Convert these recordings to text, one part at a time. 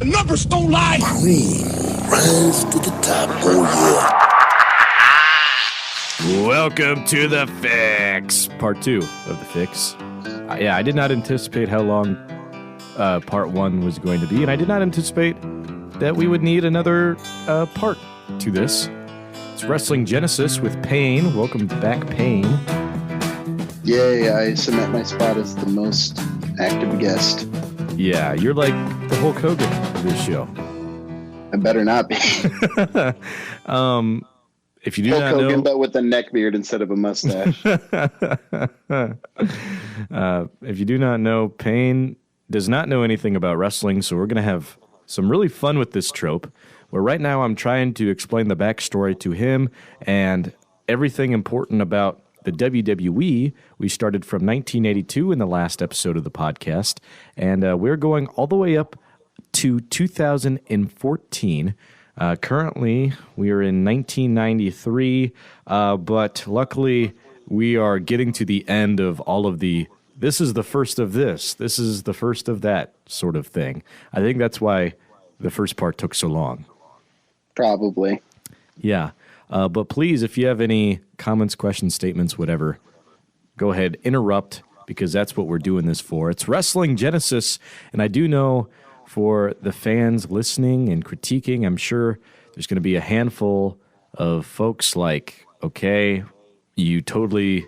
numbers don't lie. Cream, rise to the top. Oh, yeah. Welcome to The Fix. Part 2 of The Fix. I did not anticipate how long part 1 was going to be, and I did not anticipate that we would need another part to this. It's Wrestling Genesis with Payne. Welcome back, Payne. Yay, I cement my spot as the most active guest. Yeah, you're like the Hulk Hogan of this show. I better not be. If you do Hulk not Hogan, know, but with a neck beard instead of a mustache. If you do not know, Payne does not know anything about wrestling, so we're going to have some really fun with this trope, where right now I'm trying to explain the backstory to him and everything important about the WWE. We started from 1982 in the last episode of the podcast, and we're going all the way up to 2014. Currently, we are in 1993, but luckily we are getting to the end of all of this is the first of this is the first of that sort of thing. I think that's why the first part took so long. Probably. Yeah. But please, if you have any comments, questions, statements, whatever, go ahead, interrupt, because that's what we're doing this for. It's Wrestling Genesis, and I do know for the fans listening and critiquing, I'm sure there's going to be a handful of folks like, okay, you totally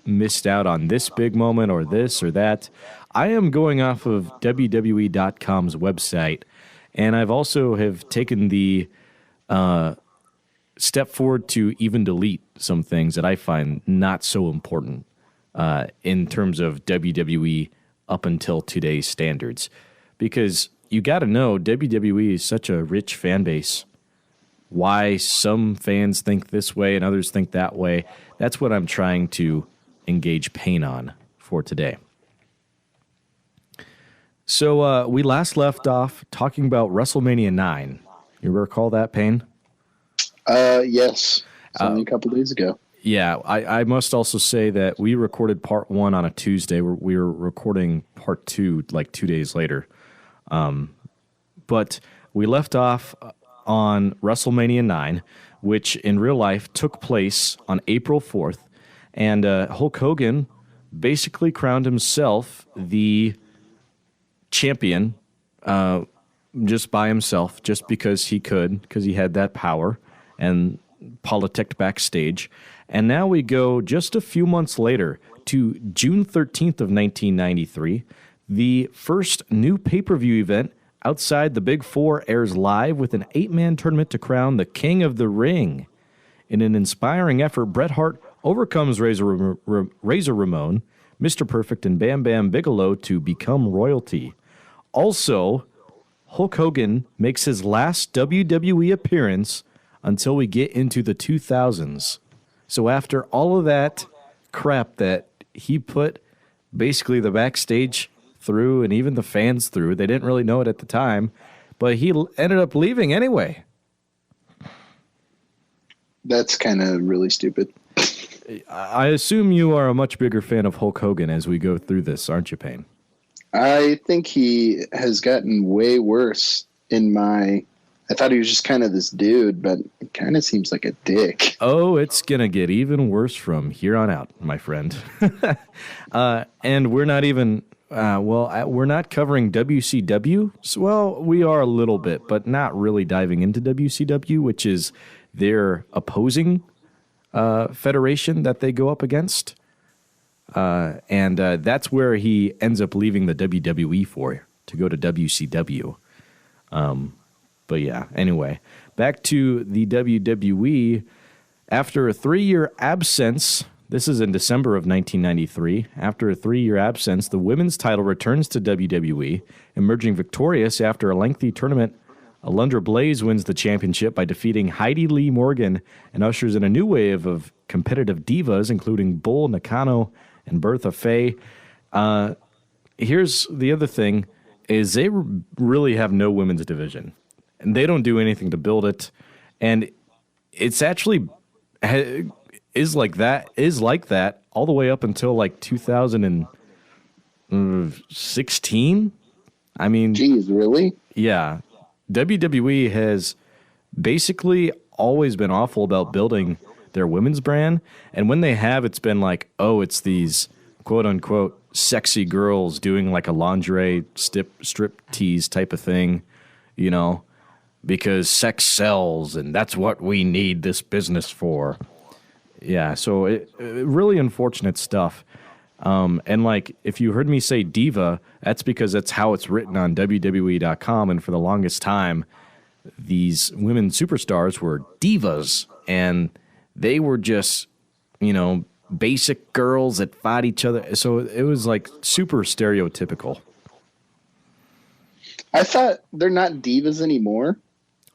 missed out on this big moment or this or that. I am going off of WWE.com's website, and I've also have taken the step forward to even delete some things that I find not so important in terms of WWE up until today's standards. Because you got to know, WWE is such a rich fan base. Why some fans think this way and others think that way, that's what I'm trying to engage Payne on for today. So we last left off talking about WrestleMania 9. You recall that, Payne? Yes. It's only a couple days ago. Yeah, I must also say that we recorded part 1 on a Tuesday. We were recording part 2 like 2 days later. But we left off on WrestleMania 9, which in real life took place on April 4th. And Hulk Hogan basically crowned himself the champion just by himself, just because he could, because he had that power and politicked backstage. And now we go just a few months later to June 13th of 1993. The first new pay-per-view event outside the Big Four airs live with an 8-man tournament to crown the King of the Ring. In an inspiring effort, Bret Hart overcomes Razor Ramon, Mr. Perfect, and Bam Bam Bigelow to become royalty. Also, Hulk Hogan makes his last WWE appearance until we get into the 2000s. So after all of that crap that he put basically the backstage through and even the fans through, they didn't really know it at the time, but he ended up leaving anyway. That's kind of really stupid. I assume you are a much bigger fan of Hulk Hogan as we go through this, aren't you, Payne? I think he has gotten way worse I thought he was just kind of this dude, but it kind of seems like a dick. Oh, it's going to get even worse from here on out, my friend. And we're not even, we're not covering WCW. So, well, we are a little bit, but not really diving into WCW, which is their opposing federation that they go up against. And that's where he ends up leaving the WWE to go to WCW. But yeah, anyway, back to the WWE. After a 3-year absence, this is in December of 1993, after a 3-year absence, the women's title returns to WWE, emerging victorious after a lengthy tournament. Alundra Blaze wins the championship by defeating Heidi Lee Morgan and ushers in a new wave of competitive divas, including Bull Nakano and Bertha Faye. Here's the other thing, is they really have no women's division. And they don't do anything to build it. And it's actually is like that all the way up until like 2016. I mean, geez, really? Yeah. WWE has basically always been awful about building their women's brand. And when they have, it's been like, oh, it's these quote unquote sexy girls doing like a lingerie strip tease type of thing, you know, because sex sells and that's what we need this business for. Yeah, so it really unfortunate stuff. And like, if you heard me say diva, that's because that's how it's written on WWE.com. And for the longest time, these women superstars were divas, and they were just, you know, basic girls that fought each other. So it was like super stereotypical. I thought they're not divas anymore.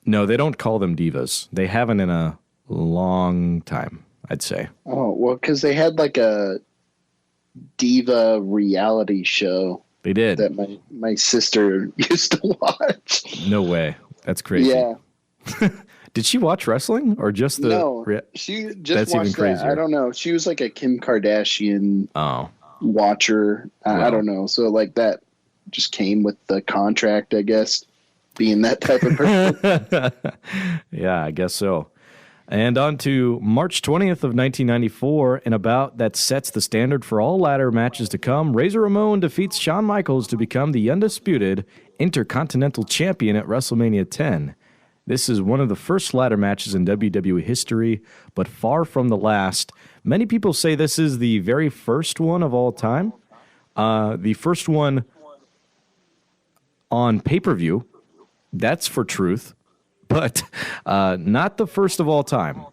No, they don't call them divas. They haven't in a long time, I'd say. Oh, well, because they had like a diva reality show. They did. That my sister used to watch. No way. That's crazy. Yeah. Did she watch wrestling or just the? No, she just That's watched even crazier. that. I don't know. She was like a Kim Kardashian watcher. Wow. I don't know. So like that just came with the contract, I guess, being that type of person. Yeah, I guess so. And on to March 20th of 1994, in a bout that sets the standard for all ladder matches to come, Razor Ramon defeats Shawn Michaels to become the undisputed Intercontinental Champion at WrestleMania 10. This is one of the first ladder matches in WWE history, but far from the last. Many people say this is the very first one of all time. The first one on pay-per-view, that's for truth, but not the first of all time.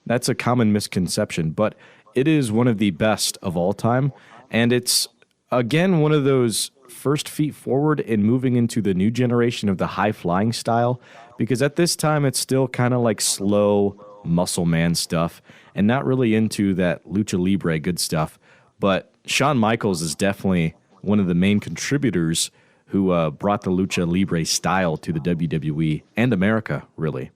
That's a common misconception, but it is one of the best of all time, and it's, again, one of those first feet forward in moving into the new generation of the high-flying style, because at this time it's still kind of like slow muscle man stuff and not really into that lucha libre good stuff. But Shawn Michaels is definitely one of the main contributors who brought the lucha libre style to the WWE and America, really.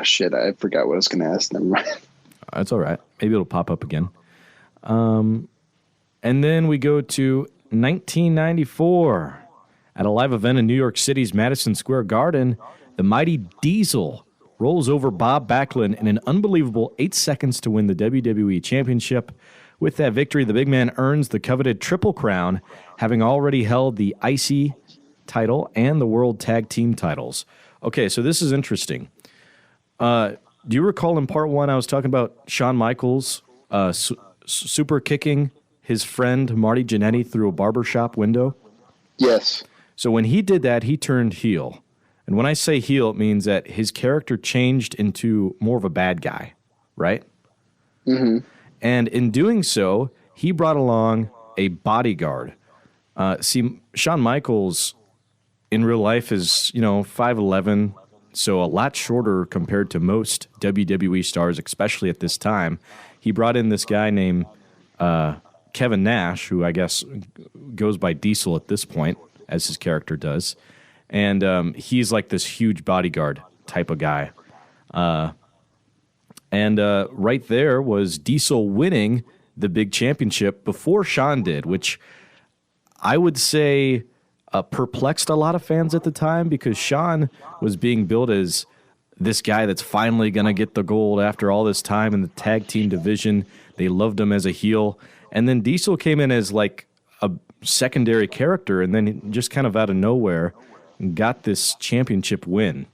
Shit, I forgot what I was going to ask. Never mind. That's all right. Maybe it'll pop up again. And then we go to 1994. At a live event in New York City's Madison Square Garden, the mighty Diesel rolls over Bob Backlund in an unbelievable 8 seconds to win the WWE Championship. With that victory, the big man earns the coveted Triple Crown, having already held the IC title and the World Tag Team titles. Okay, so this is interesting. Do you recall in part one I was talking about Shawn Michaels super kicking his friend Marty Jannetty through a barbershop window? Yes. So when he did that, he turned heel. And when I say heel, it means that his character changed into more of a bad guy, right? Mm-hmm. And in doing so, he brought along a bodyguard. See, Shawn Michaels in real life is, 5'11", so a lot shorter compared to most WWE stars, especially at this time. He brought in this guy named Kevin Nash, who I guess goes by Diesel at this point, as his character does. And he's like this huge bodyguard type of guy. And right there was Diesel winning the big championship before Shawn did, which I would say perplexed a lot of fans at the time, because Shawn was being billed as this guy that's finally going to get the gold after all this time in the tag team division. They loved him as a heel. And then Diesel came in as like a secondary character, and then just kind of out of nowhere got this championship win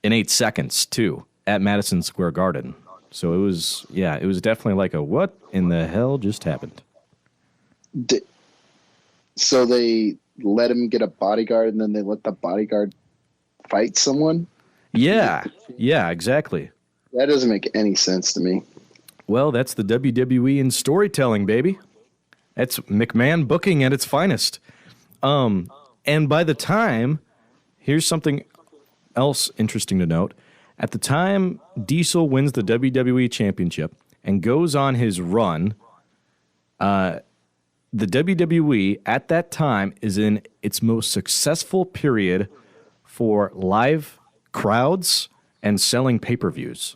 in 8 seconds, too, at Madison Square Garden. So it was definitely like a what in the hell just happened? So they let him get a bodyguard, and then they let the bodyguard fight someone? Yeah, exactly. That doesn't make any sense to me. Well, that's the WWE in storytelling, baby. That's McMahon booking at its finest. And by the time, here's something else interesting to note. At the time Diesel wins the WWE Championship and goes on his run, the WWE at that time is in its most successful period for live crowds and selling pay-per-views.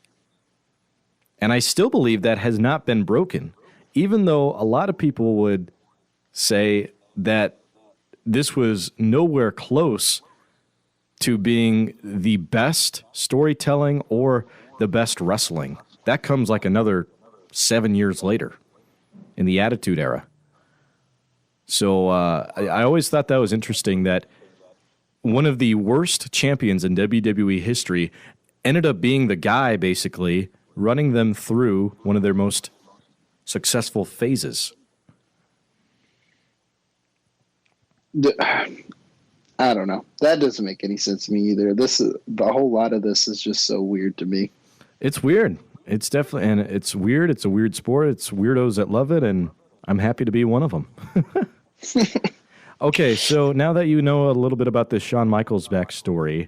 And I still believe that has not been broken, even though a lot of people would say that this was nowhere close to being the best storytelling or the best wrestling. That comes like another 7 years later in the Attitude Era. So I always thought that was interesting that one of the worst champions in WWE history ended up being the guy basically running them through one of their most successful phases. I don't know. That doesn't make any sense to me either. The whole lot of this is just so weird to me. It's weird. It's definitely, and it's weird. It's a weird sport. It's weirdos that love it, and I'm happy to be one of them. Okay, so now that you know a little bit about this Shawn Michaels backstory,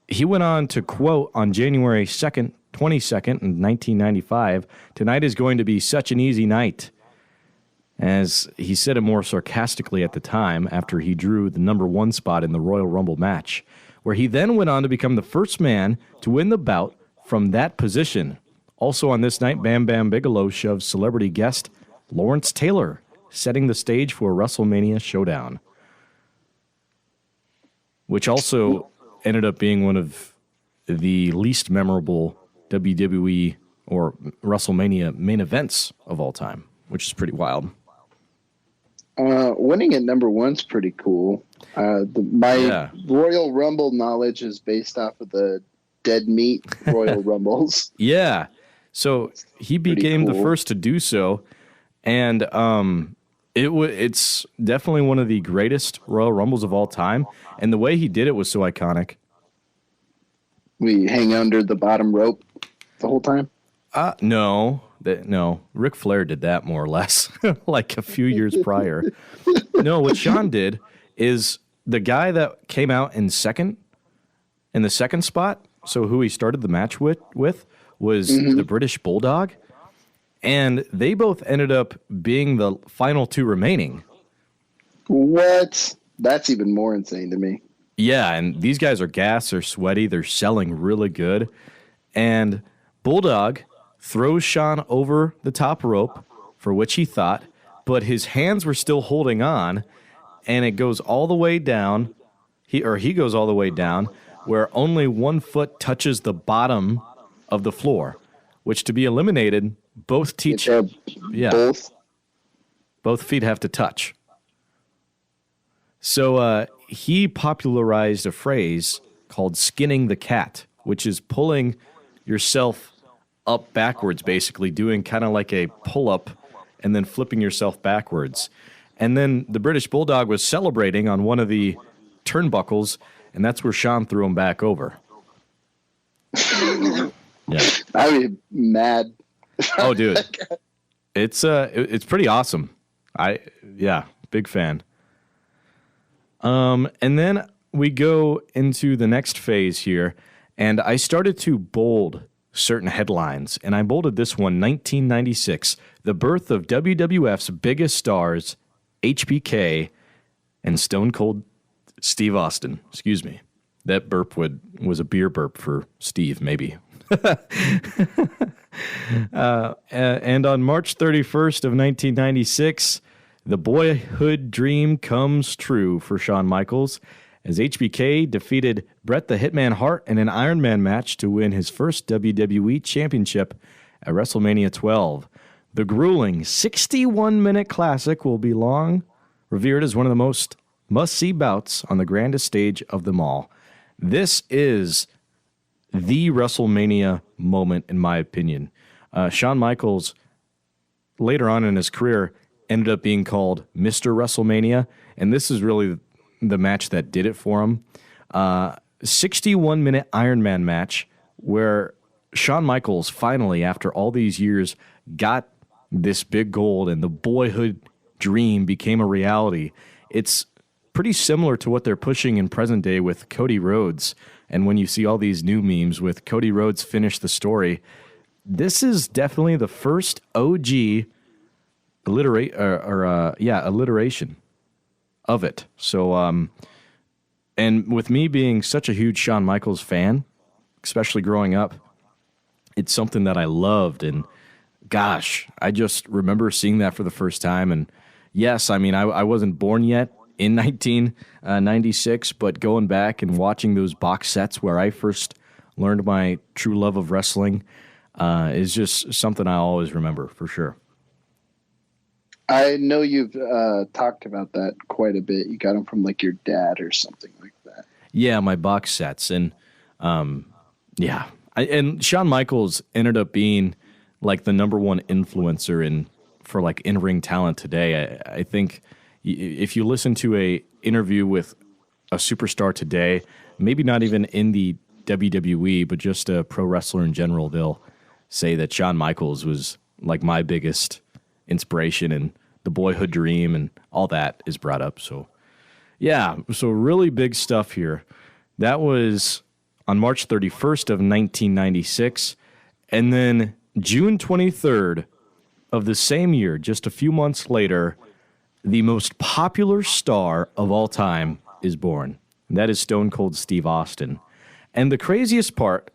he went on to quote on January 2nd, 22nd in 1995, "Tonight is going to be such an easy night." As he said it more sarcastically at the time after he drew the number 1 spot in the Royal Rumble match, where he then went on to become the first man to win the bout from that position. Also on this night, Bam Bam Bigelow shoved celebrity guest Lawrence Taylor, setting the stage for a WrestleMania showdown, which also ended up being one of the least memorable WWE or WrestleMania main events of all time, which is pretty wild. Winning at number 1's pretty cool. My Royal Rumble knowledge is based off of the Dead Meat Royal Rumbles. Yeah. So he became the first to do so. And it's definitely one of the greatest Royal Rumbles of all time. And the way he did it was so iconic. We hang under the bottom rope the whole time? No. Ric Flair did that more or less, like a few years prior. No, what Shawn did is the guy that came out in the second spot, so who he started the match with was the British Bulldog, and they both ended up being the final 2 remaining. What? That's even more insane to me. Yeah, and these guys are gassed, they're sweaty, they're selling really good, and Bulldog throws Shawn over the top rope, for which he thought, but his hands were still holding on, and it goes all the way down. He goes all the way down, where only 1 foot touches the bottom of the floor, which to be eliminated, both feet have to touch. So he popularized a phrase called "skinning the cat," which is pulling yourself up backwards, basically doing kind of like a pull-up and then flipping yourself backwards. And then the British Bulldog was celebrating on one of the turnbuckles, and that's where Shawn threw him back over. Yeah, I'd be mad. Oh, dude, it's pretty awesome. Big fan. And then we go into the next phase here, and I started to bold certain headlines, and I bolded this one, 1996, the birth of WWF's biggest stars, HBK and Stone Cold Steve Austin. Excuse me. That burp was a beer burp for Steve, maybe. And on March 31st of 1996, the boyhood dream comes true for Shawn Michaels as HBK defeated Bret the Hitman Hart in an Iron Man match to win his first WWE Championship at WrestleMania 12. The grueling 61-minute classic will be long revered as one of the most must-see bouts on the grandest stage of them all. This is the WrestleMania moment, in my opinion. Shawn Michaels, later on in his career, ended up being called Mr. WrestleMania, and this is really the match that did it for him. 61-minute Iron Man match where Shawn Michaels finally, after all these years, got this big gold and the boyhood dream became a reality. It's pretty similar to what they're pushing in present day with Cody Rhodes. And when you see all these new memes with Cody Rhodes finish the story, this is definitely the first OG alliteration of it. So, and with me being such a huge Shawn Michaels fan, especially growing up, it's something that I loved. And gosh, I just remember seeing that for the first time. And, Yes, I mean, I wasn't born yet in 1996, but going back and watching those box sets where I first learned my true love of wrestling is just something I always remember for sure. I know you've talked about that quite a bit. You got them from like your dad or something like that. Yeah, my box sets. And and Shawn Michaels ended up being like the number one influencer for like in-ring talent today. I think if you listen to a interview with a superstar today, maybe not even in the WWE, but just a pro wrestler in general, they'll say that Shawn Michaels was like my biggest inspiration, and the boyhood dream and all that is brought up. So yeah, so really big stuff here. That was on March 31st of 1996, and then June 23rd of the same year, just a few months later, the most popular star of all time is born. And that is Stone Cold Steve Austin. And the craziest part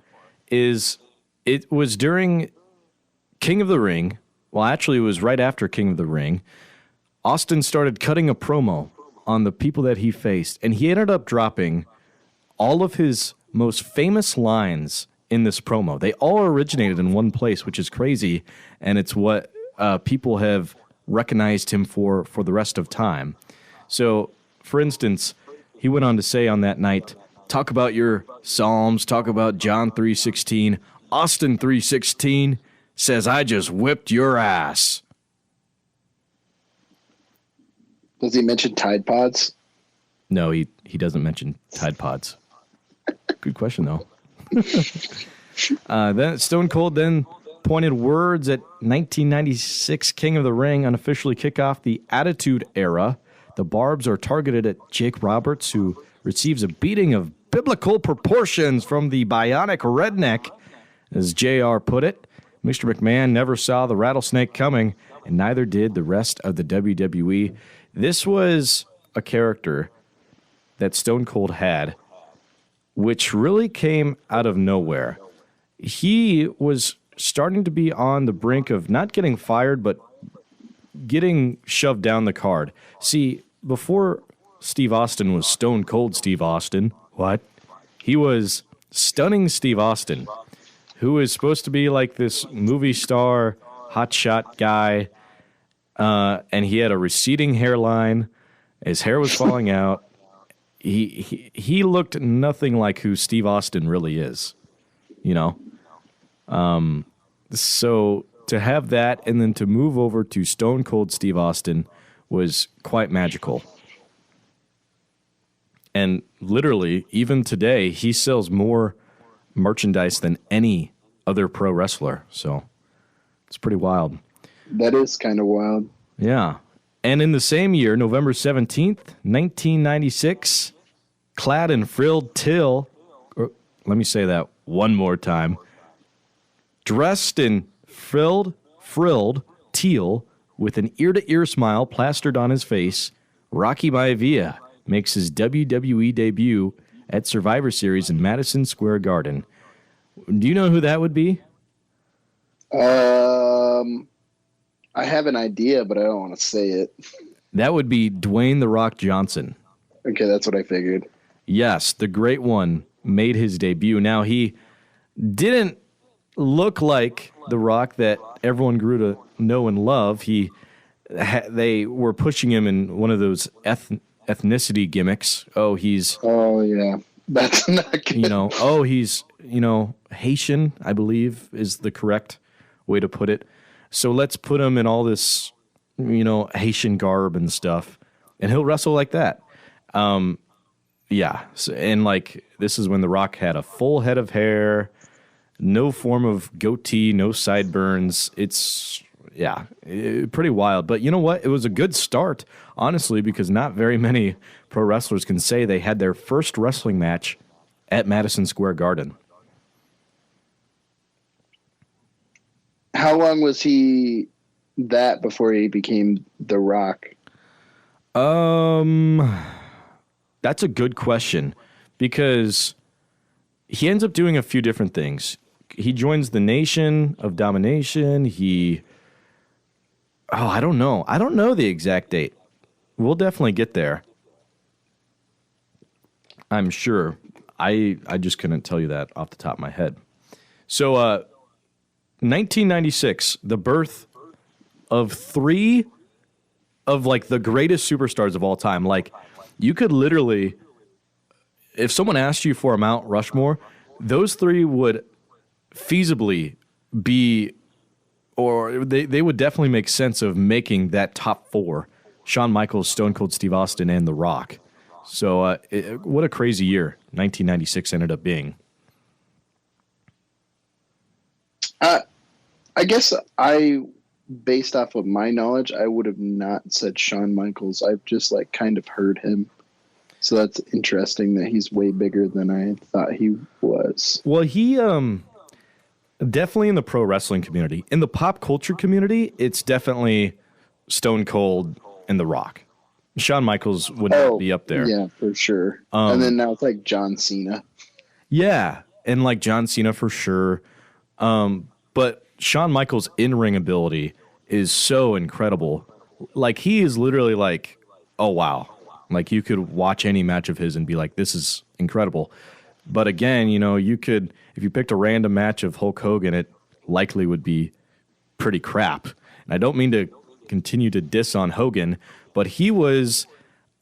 is it was during King of the Ring. Well, actually, it was right after King of the Ring. Austin started cutting a promo on the people that he faced, and he ended up dropping all of his most famous lines in this promo. They all originated in one place, which is crazy, and it's what people have recognized him for the rest of time. So, for instance, he went on to say on that night, talk about your Psalms, talk about John 3:16. Austin 3:16 says, I just whipped your ass. Does he mention Tide Pods? No, he doesn't mention Tide Pods. Good question, though. Then Stone Cold then pointed words at 1996 King of the Ring, unofficially kick off the Attitude Era. The barbs are targeted at Jake Roberts, who receives a beating of biblical proportions from the bionic redneck, as JR put it. Mr. McMahon never saw the rattlesnake coming, and neither did the rest of the WWE. This was a character that Stone Cold had, which really came out of nowhere. He was starting to be on the brink of not getting fired, but getting shoved down the card. See, before Steve Austin was Stone Cold Steve Austin, he was Stunning Steve Austin, who is supposed to be like this movie star, hotshot guy, and he had a receding hairline. His hair was falling out. He looked nothing like who Steve Austin really is, you know? So to have that and then to move over to Stone Cold Steve Austin was quite magical. And literally, even today, he sells more merchandise than any other pro wrestler. So it's pretty wild. That is kind of wild. Yeah. And in the same year, November 17th, 1996, clad in frilled let me say that one more time, dressed in frilled teal with an ear-to-ear smile plastered on his face, Rocky Maivia makes his WWE debut at Survivor Series in Madison Square Garden. Do you know who that would be? I have an idea, but I don't want to say it. That would be Dwayne "The Rock" Johnson. Okay, that's what I figured. Yes, the great one made his debut. Now, he didn't look like The Rock that everyone grew to know and love. They were pushing him in one of those ethnicity gimmicks. Oh, yeah. That's not good. He's Haitian, I believe is the correct way to put it. So let's put him in all this, Haitian garb and stuff, and he'll wrestle like that. Yeah. So, and like, this is when The Rock had a full head of hair, no form of goatee, no sideburns. It's, pretty wild. But you know what? It was a good start, honestly, because not very many pro wrestlers can say they had their first wrestling match at Madison Square Garden. How long was he that before he became The Rock? That's a good question, because he ends up doing a few different things. He joins the Nation of Domination. Oh, I don't know. I don't know the exact date. We'll definitely get there. I'm sure. I just couldn't tell you that off the top of my head. So, 1996, the birth of three of like the greatest superstars of all time. Like, you could literally, if someone asked you for a Mount Rushmore, those three would feasibly be, or they would definitely make sense of making that top four: Shawn Michaels, Stone Cold Steve Austin, and The Rock. So what a crazy year 1996 ended up being. I guess based off of my knowledge, I would have not said Shawn Michaels. I've just like kind of heard him. So that's interesting that he's way bigger than I thought he was. Well, he definitely in the pro wrestling community. In the pop culture community, it's definitely Stone Cold and The Rock. Shawn Michaels would not be up there. Yeah, for sure. And then now it's like John Cena. Yeah, and like John Cena for sure. But Shawn Michaels' in-ring ability is so incredible. Like, he is literally like, oh, wow. Like, you could watch any match of his and be like, this is incredible. But again, you know, you could, if you picked a random match of Hulk Hogan, it likely would be pretty crap. And I don't mean to continue to diss on Hogan, but he was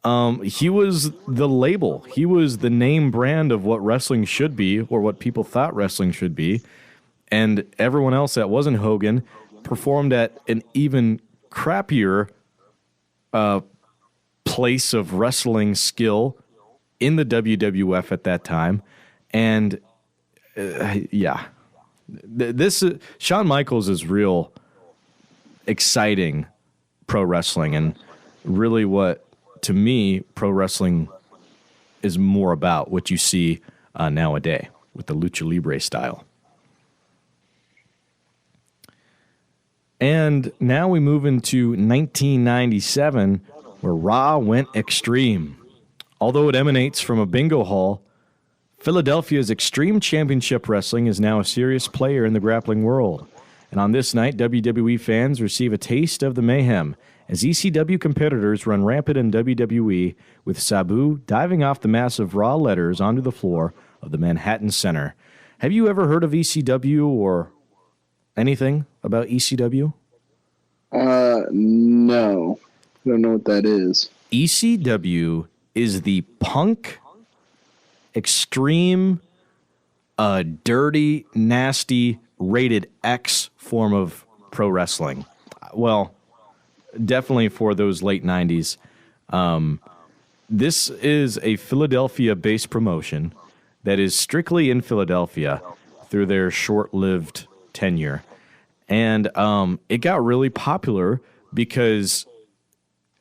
the label. He was the name brand of what wrestling should be, or what people thought wrestling should be. And everyone else that wasn't Hogan performed at an even crappier place of wrestling skill in the WWF at that time. And this Shawn Michaels is real exciting pro wrestling, and really what, to me, pro wrestling is more about what you see nowadays with the Lucha Libre style. And now we move into 1997, where Raw went extreme. Although it emanates from a bingo hall, Philadelphia's Extreme Championship Wrestling is now a serious player in the grappling world. And on this night, WWE fans receive a taste of the mayhem as ECW competitors run rampant in WWE, with Sabu diving off the massive Raw letters onto the floor of the Manhattan Center. Have you ever heard of ECW or anything about ECW? No. I don't know what that is. ECW is the punk, extreme, dirty, nasty, rated X form of pro wrestling. Well, definitely for those late 90s. This is a Philadelphia-based promotion that is strictly in Philadelphia through their short-lived tenure. And it got really popular because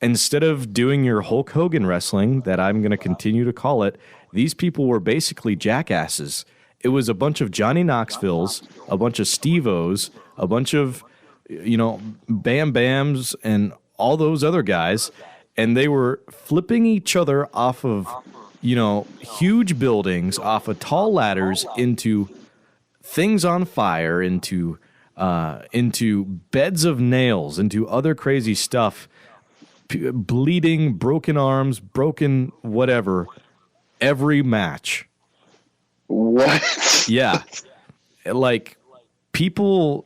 instead of doing your Hulk Hogan wrestling, that I'm going to continue to call it, these people were basically jackasses. It was a bunch of Johnny Knoxvilles, a bunch of Steve-O's, a bunch of, you know, Bam Bams and all those other guys, and they were flipping each other off of, you know, huge buildings, off of tall ladders, into things on fire, into beds of nails, into other crazy stuff, bleeding, broken arms, broken whatever, every match. What? Yeah. Like, people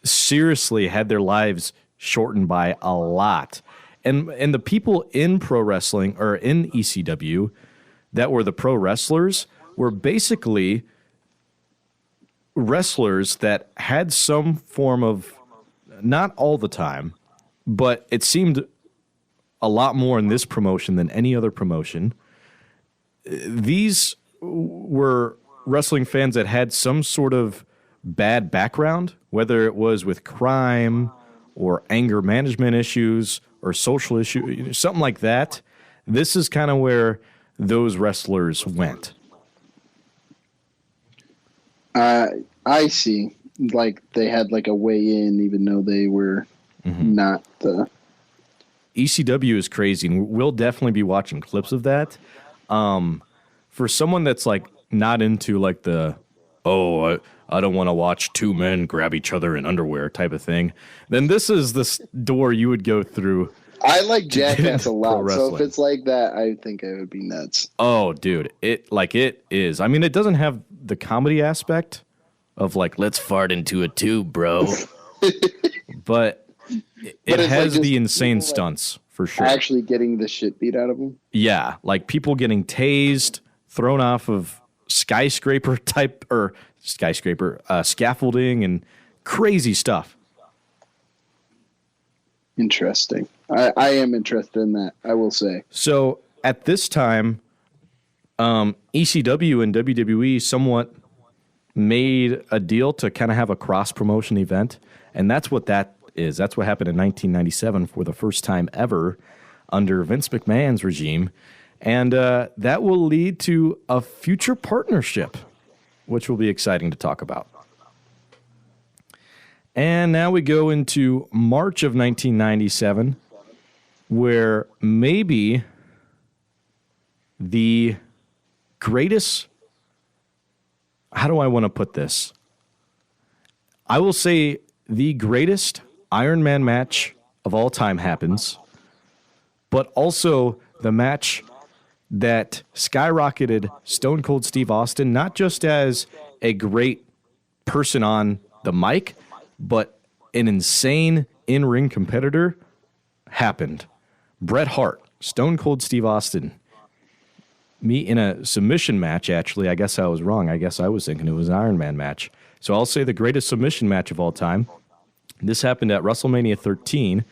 seriously had their lives shortened by a lot. And the people in pro wrestling, or in ECW, that were the pro wrestlers, were basically wrestlers that had some form of, not all the time, but it seemed a lot more in this promotion than any other promotion. These were wrestling fans that had some sort of bad background, whether it was with crime or anger management issues or social issues, something like that. This is kind of where those wrestlers went. I see. Like, they had like a way in, even though they were not the... ECW is crazy, and we'll definitely be watching clips of that. For someone that's like not into like the oh, I don't want to watch two men grab each other in underwear type of thing, then this is the door you would go through. I like Jackass a lot, so wrestling. if it's like that, I think I would be nuts. Oh, dude, it is. I mean, it doesn't have the comedy aspect of like, let's fart into a tube, bro. But it has like the insane people, stunts for sure. Actually getting the shit beat out of them. Yeah, like people getting tased, thrown off of scaffolding and crazy stuff. Interesting. I am interested in that, I will say. So at this time, ECW and WWE somewhat made a deal to kind of have a cross-promotion event, and that's what that is. That's what happened in 1997 for the first time ever under Vince McMahon's regime, and that will lead to a future partnership, which will be exciting to talk about. And now we go into March of 1997, where maybe the greatest, how do I want to put this? I will say the greatest Iron Man match of all time happens, but also the match that skyrocketed Stone Cold Steve Austin, not just as a great person on the mic, but an insane in-ring competitor, happened. Bret Hart, Stone Cold Steve Austin, meet in a submission match, actually. I guess I was wrong. I guess I was thinking it was an Iron Man match. So I'll say the greatest submission match of all time. This happened at WrestleMania 13.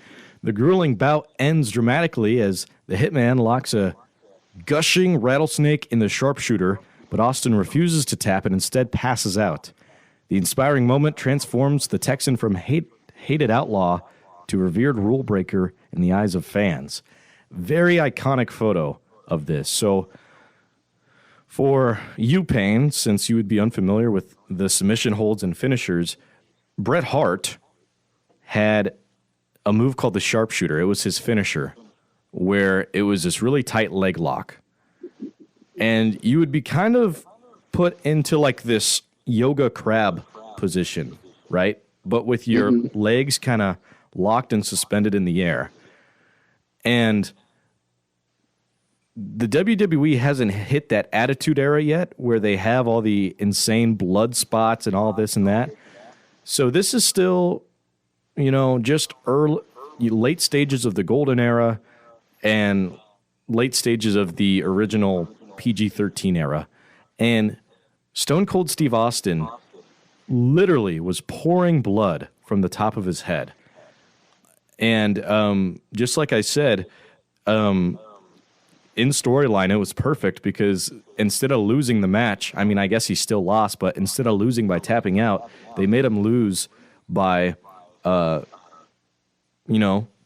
The grueling bout ends dramatically as the Hitman locks a gushing rattlesnake in the sharpshooter, but Austin refuses to tap and instead passes out. The inspiring moment transforms the Texan from hated outlaw to revered rule breaker in the eyes of fans. Very iconic photo of this. So for you, Payne, since you would be unfamiliar with the submission holds and finishers, Bret Hart had a move called the sharpshooter. It was his finisher, where it was this really tight leg lock. And you would be kind of put into like this yoga crab position, right? But with your legs kind of locked and suspended in the air. And the WWE hasn't hit that attitude era yet where they have all the insane blood spots and all this and that. So this is still, just late stages of the golden era and late stages of the original PG-13 era. And Stone Cold Steve Austin literally was pouring blood from the top of his head. And just like I said, in storyline, it was perfect because instead of losing the match, I mean, I guess he still lost, but instead of losing by tapping out, they made him lose by,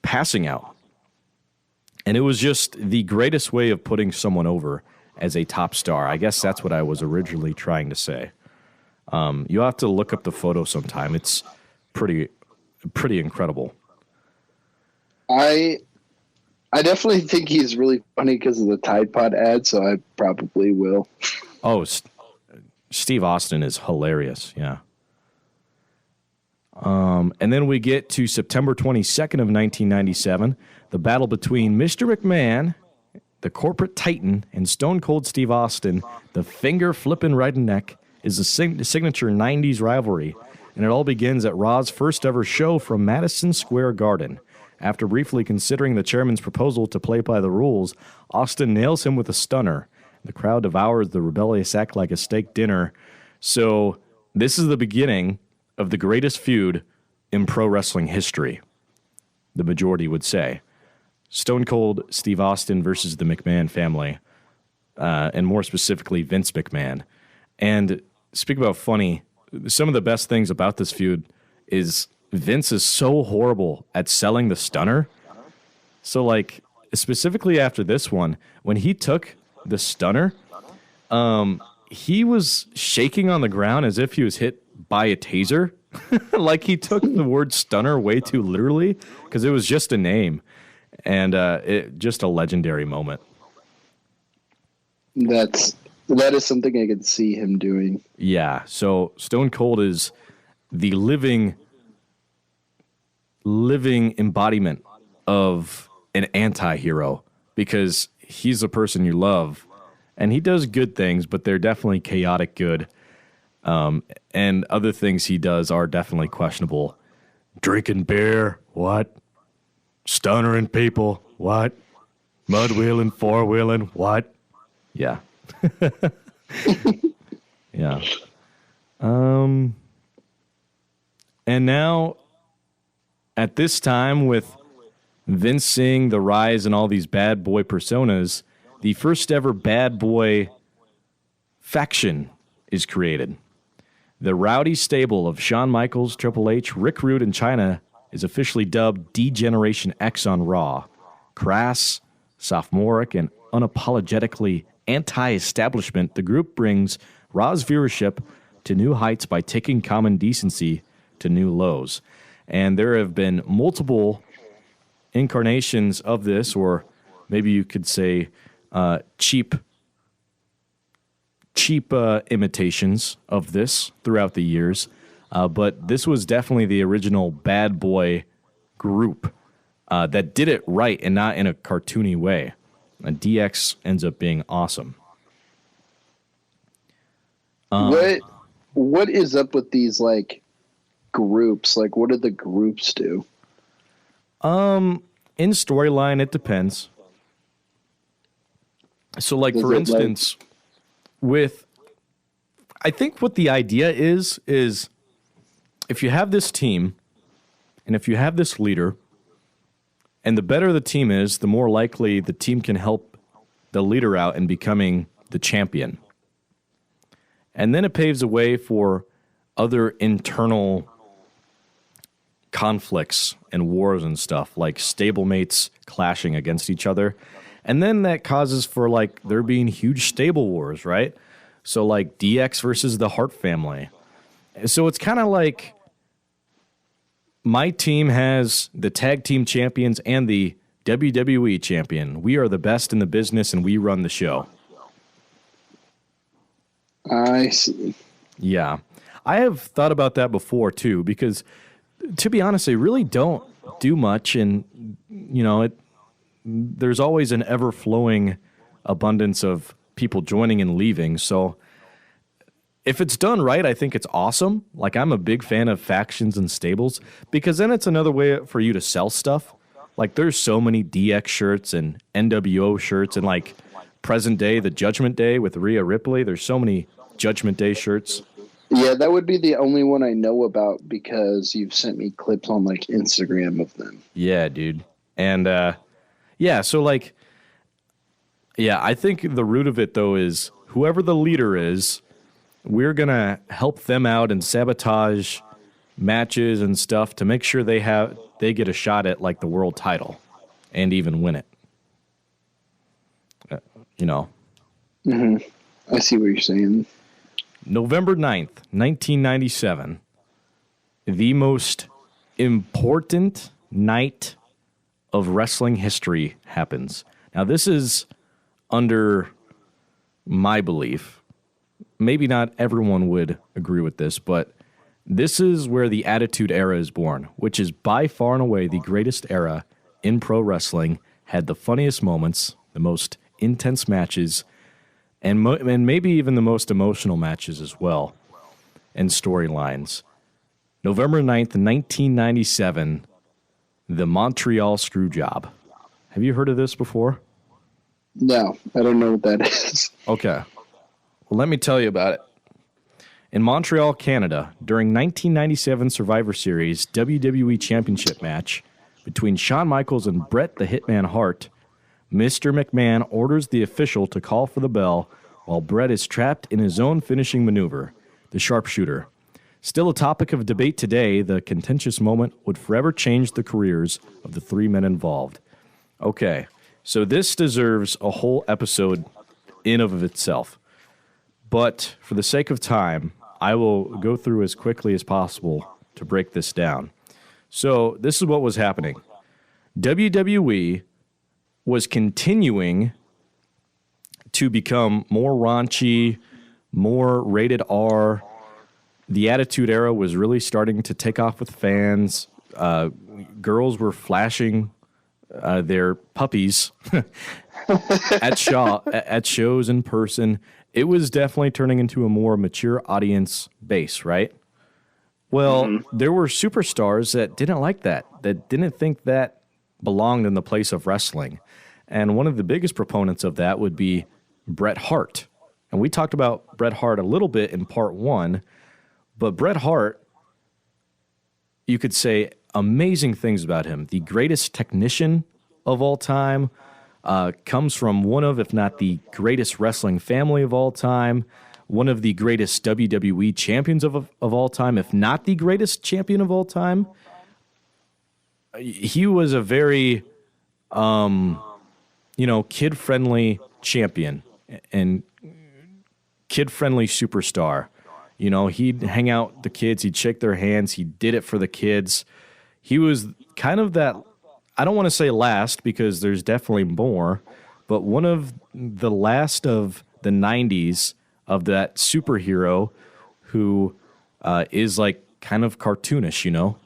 passing out. And it was just the greatest way of putting someone over as a top star. I guess that's what I was originally trying to say. You'll have to look up the photo sometime. It's pretty incredible. I definitely think he's really funny because of the Tide Pod ad, so I probably will. Oh, Steve Austin is hilarious, yeah. And then we get to September 22nd of 1997, the battle between Mr. McMahon, the corporate titan, and Stone Cold Steve Austin. The finger-flipping right neck is a signature 90s rivalry, and it all begins at Raw's first ever show from Madison Square Garden. After briefly considering the chairman's proposal to play by the rules, Austin nails him with a stunner. The crowd devours the rebellious act like a steak dinner. So this is the beginning of the greatest feud in pro wrestling history, the majority would say. Stone Cold Steve Austin versus the McMahon family, and more specifically, Vince McMahon. And speak about funny, some of the best things about this feud is Vince is so horrible at selling the stunner. So, like, specifically after this one, when he took the stunner, he was shaking on the ground as if he was hit by a taser. Like, he took the word stunner way too literally because it was just a name. And just a legendary moment. That's That is something I could see him doing. Yeah, so Stone Cold is the living embodiment of an anti-hero because he's a person you love, and he does good things, but they're definitely chaotic good. And other things he does are definitely questionable. Drinking beer, what? Stunnering people, what? Mud wheeling, four wheeling, what? Yeah. Yeah. And now, at this time, with Vince seeing the rise in all these bad boy personas, the first ever bad boy faction is created. The rowdy stable of Shawn Michaels, Triple H, Rick Rude, and Chyna is officially dubbed D-Generation X on Raw. Crass, sophomoric, and unapologetically anti-establishment, the group brings Raw's viewership to new heights by taking common decency to new lows. And there have been multiple incarnations of this, or maybe you could say cheap imitations of this throughout the years. But this was definitely the original bad boy group that did it right and not in a cartoony way. And DX ends up being awesome. What is up with these like groups? Like, what do the groups do? In storyline, it depends. So, like, for instance, I think what the idea is if you have this team and if you have this leader, and the better the team is, the more likely the team can help the leader out in becoming the champion. And then it paves a way for other internal conflicts and wars and stuff, like stablemates clashing against each other. And then that causes for, like, there being huge stable wars, right? So, like, DX versus the Hart family. So it's kind of like my team has the tag team champions and the WWE champion. We are the best in the business, and we run the show. I see. Yeah. I have thought about that before, too, because, to be honest, they really don't do much, and, you know, there's always an ever-flowing abundance of people joining and leaving, so if it's done right, I think it's awesome. Like, I'm a big fan of factions and stables, because then it's another way for you to sell stuff. Like, there's so many DX shirts and NWO shirts, and, like, present day, the Judgment Day with Rhea Ripley, there's so many Judgment Day shirts. Yeah, that would be the only one I know about because you've sent me clips on, like, Instagram of them. Yeah, dude. And, yeah, so, like, yeah, I think the root of it, though, is whoever the leader is, we're going to help them out and sabotage matches and stuff to make sure they get a shot at, like, the world title and even win it. You know. Mm-hmm. I see what you're saying. November 9th, 1997, the most important night of wrestling history happens. Now, this is under my belief. Maybe not everyone would agree with this, but this is where the Attitude Era is born, which is by far and away the greatest era in pro wrestling, had the funniest moments, the most intense matches, and maybe even the most emotional matches as well, and storylines. November 9th, 1997, the Montreal Screwjob. Have you heard of this before? No, I don't know what that is. Okay. Well, let me tell you about it. In Montreal, Canada, during 1997 Survivor Series WWE Championship match between Shawn Michaels and Bret the Hitman Hart, Mr. McMahon orders the official to call for the bell while Bret is trapped in his own finishing maneuver, the sharpshooter. Still a topic of debate today, the contentious moment would forever change the careers of the three men involved. Okay, so this deserves a whole episode in of itself. But for the sake of time, I will go through as quickly as possible to break this down. So this is what was happening. WWE was continuing to become more raunchy, more rated R. The Attitude Era was really starting to take off with fans. Girls were flashing their puppies at shows in person. It was definitely turning into a more mature audience base, right? Well, there were superstars that didn't like that didn't think that belonged in the place of wrestling. And one of the biggest proponents of that would be Bret Hart. And we talked about Bret Hart a little bit in part 1, but Bret Hart, you could say amazing things about him. The greatest technician of all time, comes from one of, if not the greatest wrestling family of all time, one of the greatest WWE champions of all time, if not the greatest champion of all time. He was a very, kid-friendly champion and kid-friendly superstar. You know, he'd hang out with the kids, he'd shake their hands, he did it for the kids. He was kind of that, I don't want to say last because there's definitely more, but one of the last of the 90s of that superhero who is like kind of cartoonish, you know?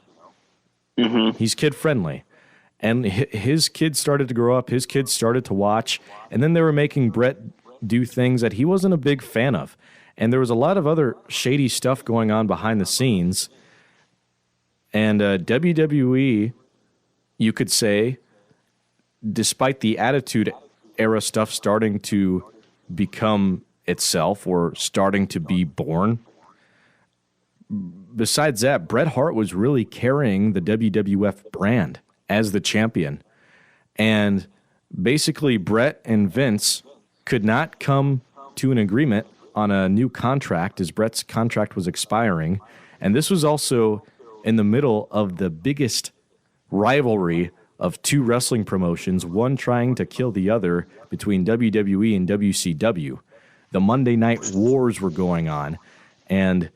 Mm-hmm. He's kid-friendly. And his kids started to grow up, his kids started to watch, and then they were making Bret do things that he wasn't a big fan of. And there was a lot of other shady stuff going on behind the scenes. And WWE, you could say, despite the Attitude Era stuff starting to become itself or starting to be born, besides that, Bret Hart was really carrying the WWF brand as the champion. And basically, Bret and Vince could not come to an agreement on a new contract as Bret's contract was expiring. And this was also in the middle of the biggest rivalry of two wrestling promotions, one trying to kill the other between WWE and WCW. The Monday Night Wars were going on. And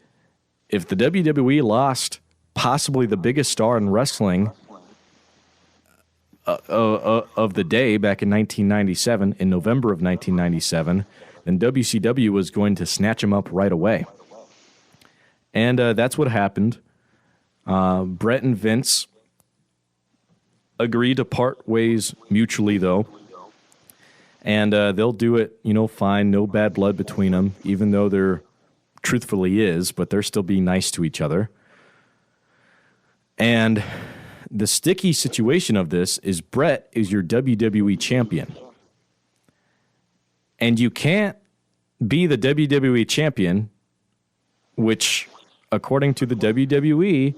if the WWE lost possibly the biggest star in wrestling of the day back in 1997, in November of 1997, then WCW was going to snatch him up right away. And that's what happened. Bret and Vince agreed to part ways mutually, though. And they'll do it, fine, no bad blood between them, even though there truthfully is, but they're still being nice to each other. And the sticky situation of this is Bret is your WWE champion. And you can't be the WWE champion, which, according to the WWE,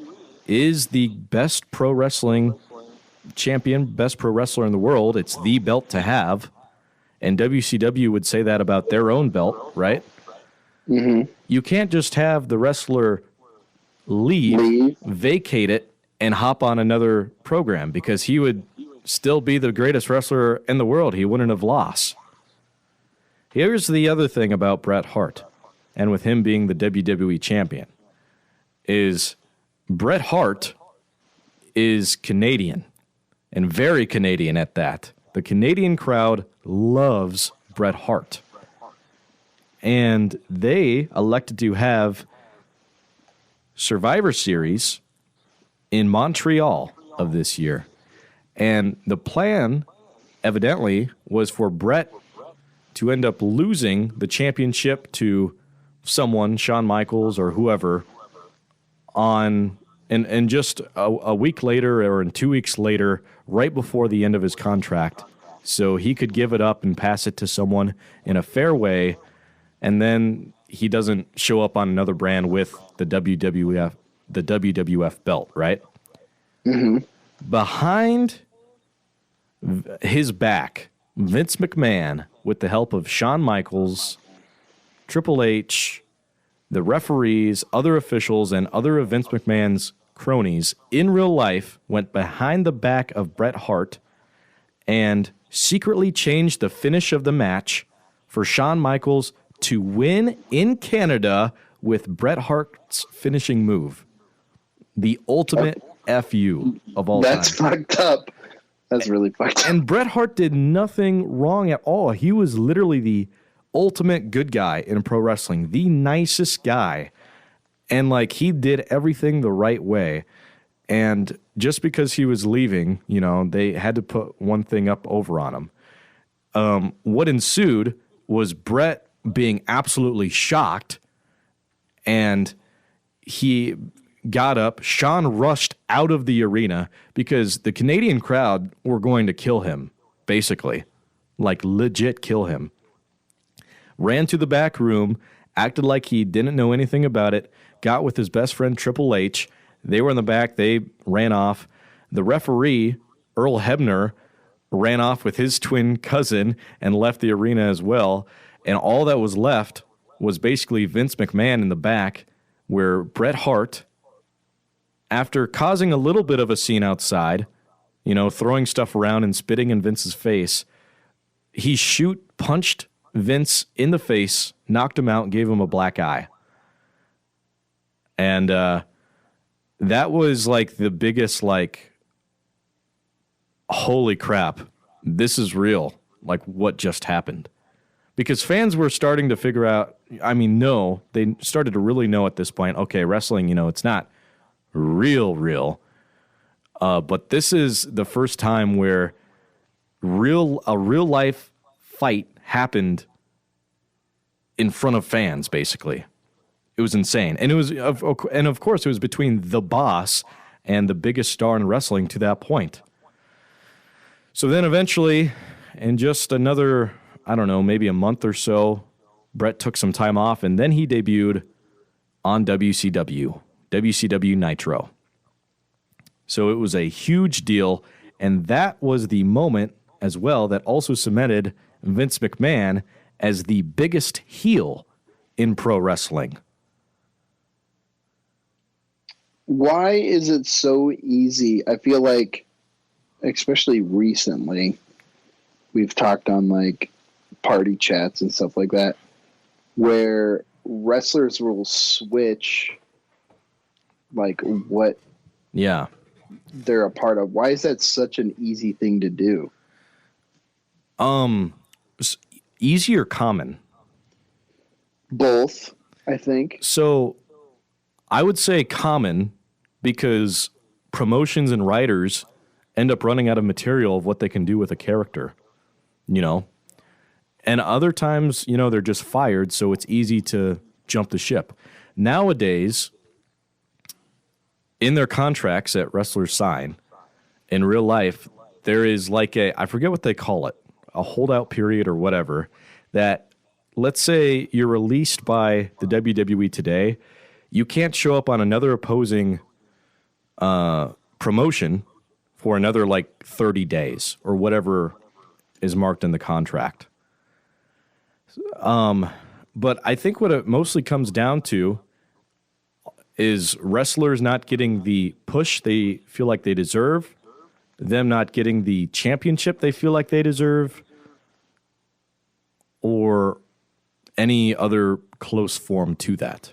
is the best pro wrestling champion, best pro wrestler in the world. It's the belt to have. And WCW would say that about their own belt, right? Mm-hmm. You can't just have the wrestler leave, vacate it, and hop on another program because he would still be the greatest wrestler in the world. He wouldn't have lost. Here's the other thing about Bret Hart, and with him being the WWE champion, is Bret Hart is Canadian, and very Canadian at that. The Canadian crowd loves Bret Hart. And they elected to have Survivor Series in Montreal of this year. And the plan, evidently, was for Bret to end up losing the championship to someone, Shawn Michaels or whoever, and just a week later or in 2 weeks later, right before the end of his contract, so he could give it up and pass it to someone in a fair way, and then he doesn't show up on another brand with the WWF belt, right? Mm-hmm. Behind his back, Vince McMahon, with the help of Shawn Michaels, Triple H, the referees, other officials, and other of Vince McMahon's cronies in real life, went behind the back of Bret Hart and secretly changed the finish of the match for Shawn Michaels to win in Canada with Bret Hart's finishing move. The ultimate FU of all time. That's fucked up. That's really fucked up. And Bret Hart did nothing wrong at all. He was literally the ultimate good guy in pro wrestling, the nicest guy. And like he did everything the right way. And just because he was leaving, you know, they had to put one thing up over on him. What ensued was Brett being absolutely shocked, and he got up. Sean rushed out of the arena because the Canadian crowd were going to kill him, basically, like legit kill him. Ran to the back room, acted like he didn't know anything about it, got with his best friend Triple H. They were in the back. They ran off. The referee, Earl Hebner, ran off with his twin cousin and left the arena as well. And all that was left was basically Vince McMahon in the back, where Bret Hart, after causing a little bit of a scene outside, you know, throwing stuff around and spitting in Vince's face, he punched Vince in the face, knocked him out, and gave him a black eye. And that was like the biggest, like, holy crap, this is real, like what just happened. Because fans were starting to figure out, they started to really know at this point, okay, wrestling, you know, it's not real. But this is the first time where a real life fight happened in front of fans, basically. It was insane. And of course, it was between the boss and the biggest star in wrestling to that point. So then eventually, in just another, I don't know, maybe a month or so, Brett took some time off, and then he debuted on WCW Nitro. So it was a huge deal, and that was the moment as well that also cemented Vince McMahon as the biggest heel in pro wrestling. Why is it so easy? I feel like, especially recently, we've talked on like party chats and stuff like that, where wrestlers will switch like what they're a part of. Why is that such an easy thing to do? Easy or common? Both, I think. So I would say common, because promotions and writers end up running out of material of what they can do with a character, you know? And other times, you know, they're just fired, so it's easy to jump the ship. Nowadays, in their contracts that wrestlers sign, in real life, there is like I forget what they call it, a holdout period or whatever, that let's say you're released by the WWE today, you can't show up on another opposing promotion for another like 30 days or whatever is marked in the contract. But I think what it mostly comes down to is wrestlers not getting the push they feel like they deserve, them not getting the championship they feel like they deserve, or any other close form to that,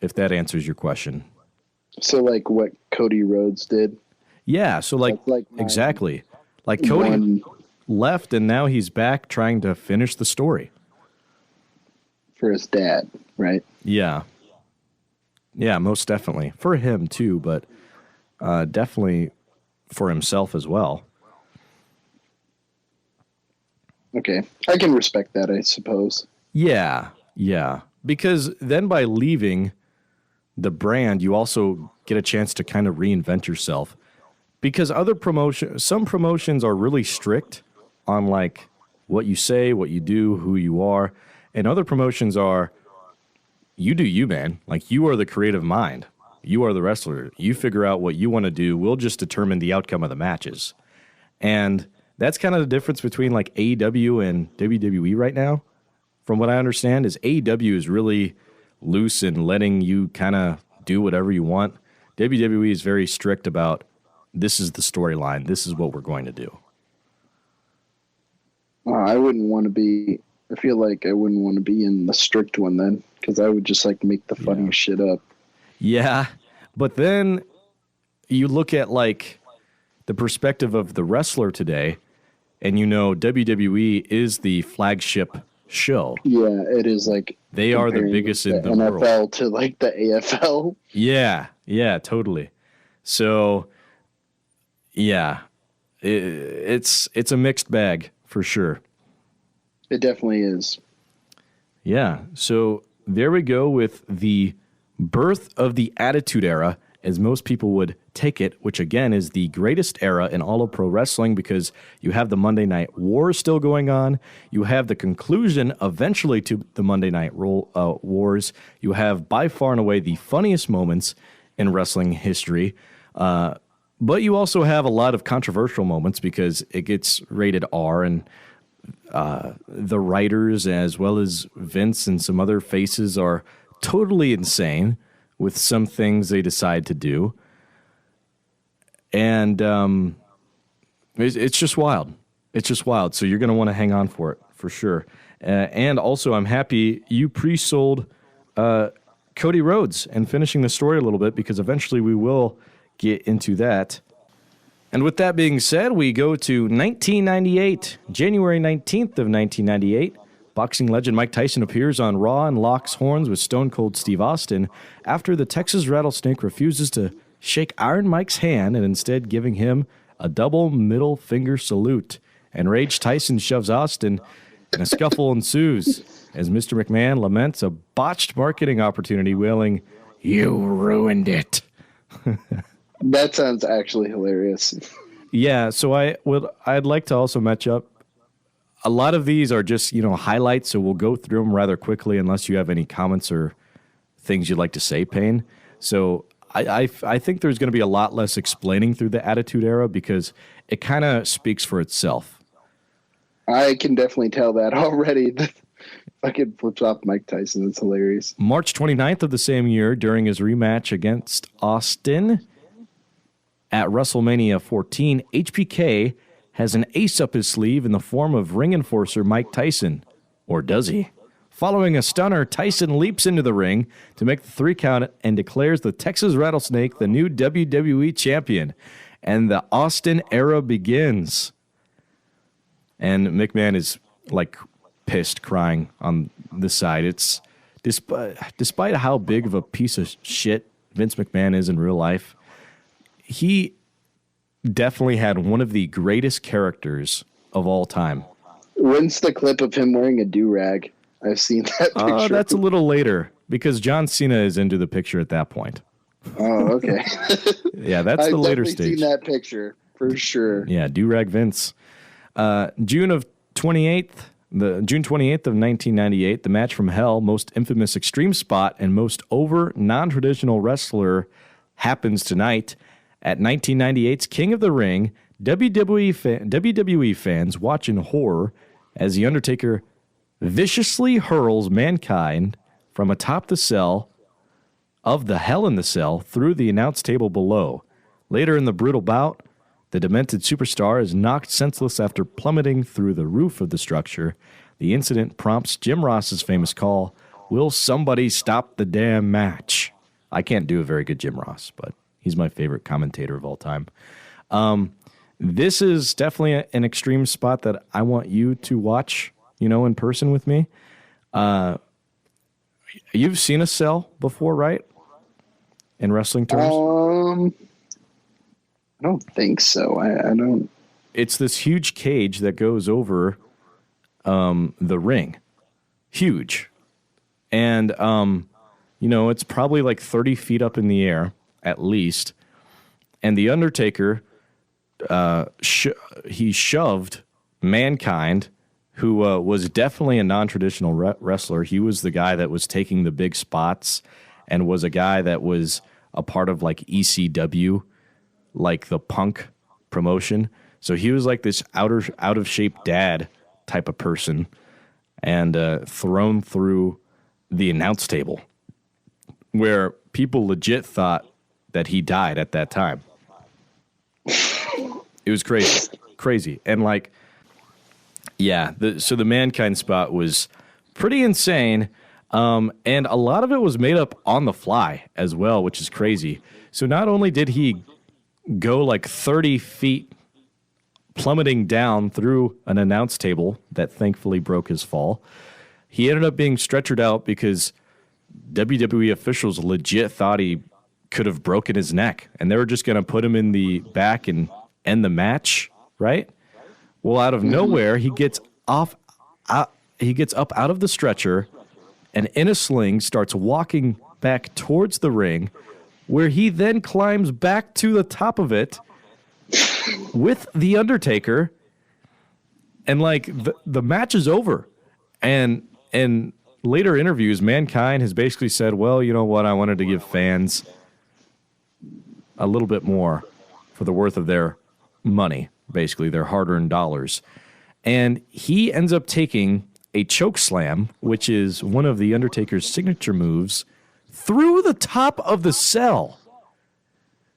if that answers your question. So like what Cody Rhodes did? Yeah, so like exactly. Like Cody left and now he's back trying to finish the story. For his dad, right? Yeah. Yeah, most definitely. For him too, but definitely for himself as well. Okay. I can respect that, I suppose. Yeah. Because then by leaving the brand, you also get a chance to kind of reinvent yourself. Because some promotions are really strict on like what you say, what you do, who you are. And other promotions are, you do you, man. Like, you are the creative mind. You are the wrestler. You figure out what you want to do. We'll just determine the outcome of the matches. And that's kind of the difference between like AEW and WWE right now. From what I understand, is AEW is really loose and letting you kind of do whatever you want. WWE is very strict about, this is the storyline. This is what we're going to do. I wouldn't want to be... I feel like I wouldn't want to be in the strict one then, because I would just like make the funniest shit up. Yeah, but then you look at like the perspective of the wrestler today, and you know WWE is the flagship show. Yeah, it is like They are the comparing biggest in the NFL world. to like the AFL. Yeah, totally. So, yeah, it's a mixed bag for sure. It definitely is. Yeah, so there we go with the birth of the Attitude Era, as most people would take it, which again is the greatest era in all of pro wrestling because you have the Monday Night War still going on. You have the conclusion eventually to the Monday Night Wars. You have by far and away the funniest moments in wrestling history. But you also have a lot of controversial moments because it gets rated R, and the writers as well as Vince and some other faces are totally insane with some things they decide to do. And it's just wild. It's just wild. So you're going to want to hang on for it, for sure. And also, I'm happy you pre-sold Cody Rhodes and finishing the story a little bit because eventually we will get into that. And with that being said, we go to 1998, January 19th of 1998. Boxing legend Mike Tyson appears on Raw and locks horns with Stone Cold Steve Austin after the Texas Rattlesnake refuses to shake Iron Mike's hand and instead giving him a double middle finger salute. Enraged Tyson shoves Austin and a scuffle ensues as Mr. McMahon laments a botched marketing opportunity, wailing, "You ruined it." That sounds actually hilarious. Yeah, so I'd like to also match up. A lot of these are just, highlights, so we'll go through them rather quickly unless you have any comments or things you'd like to say, Payne. So I think there's going to be a lot less explaining through the Attitude Era because it kind of speaks for itself. I can definitely tell that already. Fucking flips off Mike Tyson. It's hilarious. March 29th of the same year, during his rematch against Austin at WrestleMania 14, HBK has an ace up his sleeve in the form of ring enforcer Mike Tyson. Or does he? Following a stunner, Tyson leaps into the ring to make the 3 count and declares the Texas Rattlesnake the new WWE champion. And the Austin era begins. And McMahon is like pissed, crying on this side. It's despite how big of a piece of shit Vince McMahon is in real life, he definitely had one of the greatest characters of all time. When's the clip of him wearing a do-rag? I've seen that picture. Oh, that's a little later because John Cena is into the picture at that point. Oh, okay. Yeah, that's the later stage. I've seen that picture for sure. Yeah, do-rag Vince. June 28th of 1998, the match from Hell, most infamous extreme spot and most over non-traditional wrestler happens tonight. At 1998's King of the Ring, WWE fans watch in horror as The Undertaker viciously hurls Mankind from atop the cell of the Hell in the Cell through the announce table below. Later in the brutal bout, the demented superstar is knocked senseless after plummeting through the roof of the structure. The incident prompts Jim Ross's famous call, "Will somebody stop the damn match?" I can't do a very good Jim Ross, but he's my favorite commentator of all time. This is definitely an extreme spot that I want you to watch, in person with me. You've seen a cell before, right? In wrestling terms? I don't think so. I don't. It's this huge cage that goes over the ring. Huge. And, it's probably like 30 feet up in the air, at least. And The Undertaker, he shoved Mankind, who was definitely a non-traditional wrestler. He was the guy that was taking the big spots and was a guy that was a part of like ECW, like the Punk promotion. So he was like this out of shape dad type of person, and thrown through the announce table where people legit thought that he died at that time. It was crazy. And like, yeah, so the Mankind spot was pretty insane. And a lot of it was made up on the fly as well, which is crazy. So not only did he go like 30 feet plummeting down through an announce table that thankfully broke his fall, he ended up being stretchered out because WWE officials legit thought he could have broken his neck, and they were just going to put him in the back and end the match, right? Well, out of nowhere, he gets up out of the stretcher and in a sling starts walking back towards the ring, where he then climbs back to the top of it with The Undertaker, and like the match is over. And in later interviews, Mankind has basically said, well, you know what, I wanted to give fans a little bit more for the worth of their money, basically their hard-earned dollars. And he ends up taking a choke slam, which is one of The Undertaker's signature moves, through the top of the cell.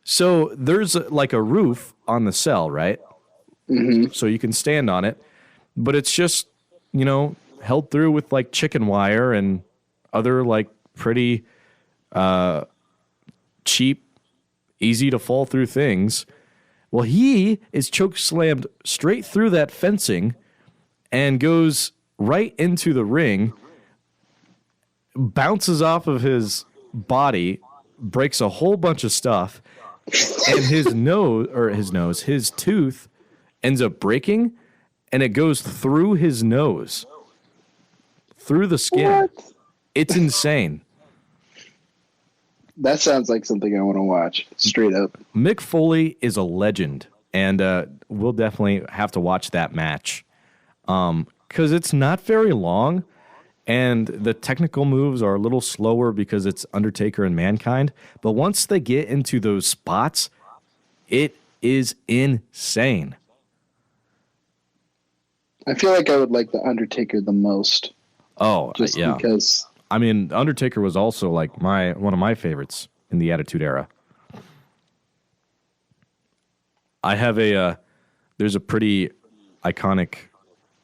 So there's like a roof on the cell, right? Mm-hmm. So you can stand on it, but it's just, you know, held through with like chicken wire and other like pretty cheap, easy to fall through things. Well, he is choke slammed straight through that fencing and goes right into the ring, bounces off of his body, breaks a whole bunch of stuff, and his tooth ends up breaking, and it goes through his nose, through the skin. What? It's insane. That sounds like something I want to watch, straight up. Mick Foley is a legend, and we'll definitely have to watch that match because it's not very long, and the technical moves are a little slower because it's Undertaker and Mankind. But once they get into those spots, it is insane. I feel like I would like the Undertaker the most. Oh, just yeah. Because I mean, Undertaker was also like one of my favorites in the Attitude Era. I have there's a pretty iconic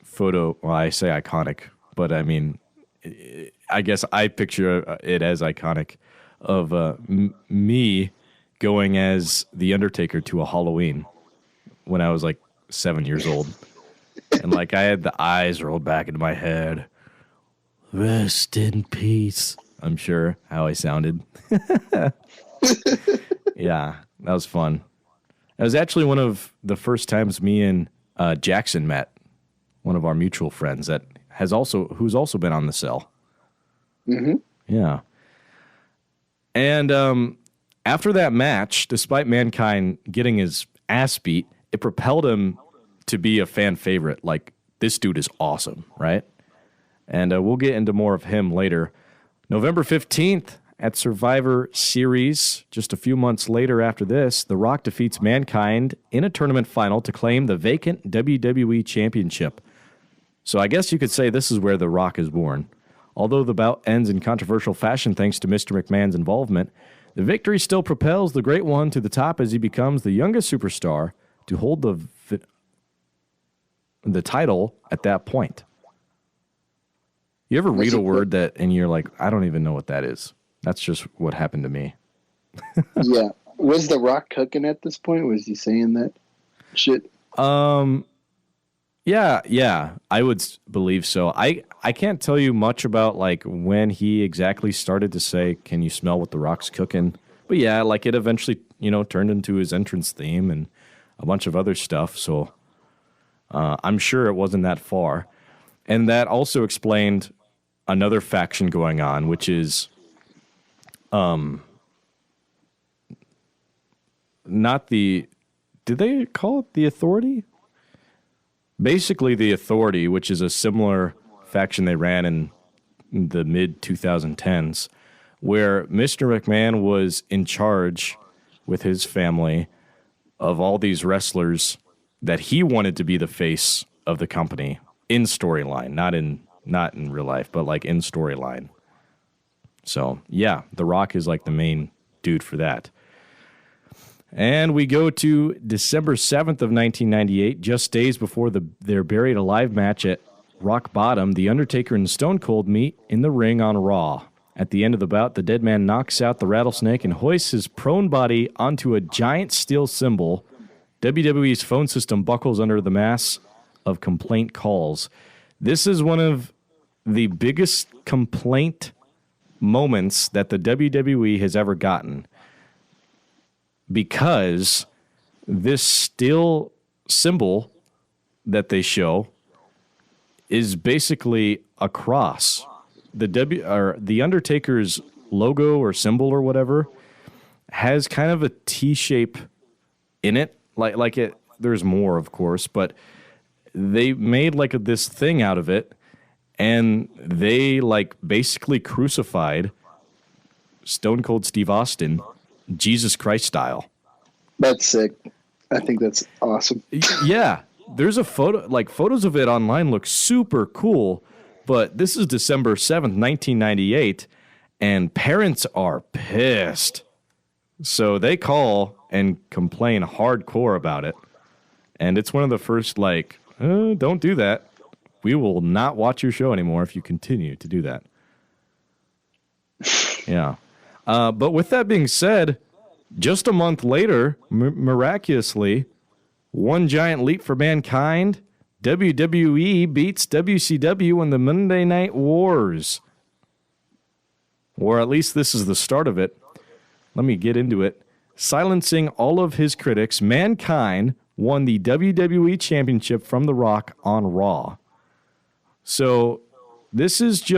photo. Well, I say iconic, but I mean, I guess I picture it as iconic of me going as the Undertaker to a Halloween when I was like 7 years old. And like I had the eyes rolled back into my head. Rest in peace. I'm sure how I sounded. Yeah, that was fun. It was actually one of the first times me and Jackson met, one of our mutual friends who's also been on the cell. Mm-hmm. Yeah. And after that match, despite Mankind getting his ass beat, it propelled him to be a fan favorite. Like, this dude is awesome, right? And we'll get into more of him later. November 15th at Survivor Series, just a few months later after this, The Rock defeats Mankind in a tournament final to claim the vacant WWE Championship. So I guess you could say this is where The Rock is born. Although the bout ends in controversial fashion thanks to Mr. McMahon's involvement, the victory still propels the Great One to the top as he becomes the youngest superstar to hold the title at that point. You ever read a word that and you're like, I don't even know what that is? That's just what happened to me. Yeah. Was The Rock cooking at this point? Was he saying that shit? Yeah, I would believe so. I can't tell you much about like when he exactly started to say, "Can you smell what The Rock's cooking?" But yeah, like it eventually, turned into his entrance theme and a bunch of other stuff. So I'm sure it wasn't that far. And that also explained another faction going on, which is not the... Did they call it the Authority? Basically, the Authority, which is a similar faction they ran in the mid-2010s, where Mr. McMahon was in charge with his family of all these wrestlers that he wanted to be the face of the company in storyline, not in real life, but like in storyline. So yeah, The Rock is like the main dude for that. And we go to December 7th of 1998, just days before their Buried Alive match at Rock Bottom. The Undertaker and Stone Cold meet in the ring on Raw. At the end of the bout, the dead man knocks out the Rattlesnake and hoists his prone body onto a giant steel cymbal. WWE's phone system buckles under the mass of complaint calls. This is one of the biggest complaint moments that the WWE has ever gotten, because this steel symbol that they show is basically a cross. The Undertaker's logo or symbol or whatever has kind of a T shape in it, like it. There's more, of course, but they made like this thing out of it, and they like basically crucified Stone Cold Steve Austin, Jesus Christ style. That's sick. I think that's awesome. Yeah, there's a photo, like photos of it online look super cool, but this is December 7th, 1998, and parents are pissed. So they call and complain hardcore about it. And it's one of the first, like, don't do that. We will not watch your show anymore if you continue to do that. Yeah. But with that being said, just a month later, miraculously, one giant leap for mankind, WWE beats WCW in the Monday Night Wars. Or at least this is the start of it. Let me get into it. Silencing all of his critics, Mankind won the WWE Championship from The Rock on Raw. So this is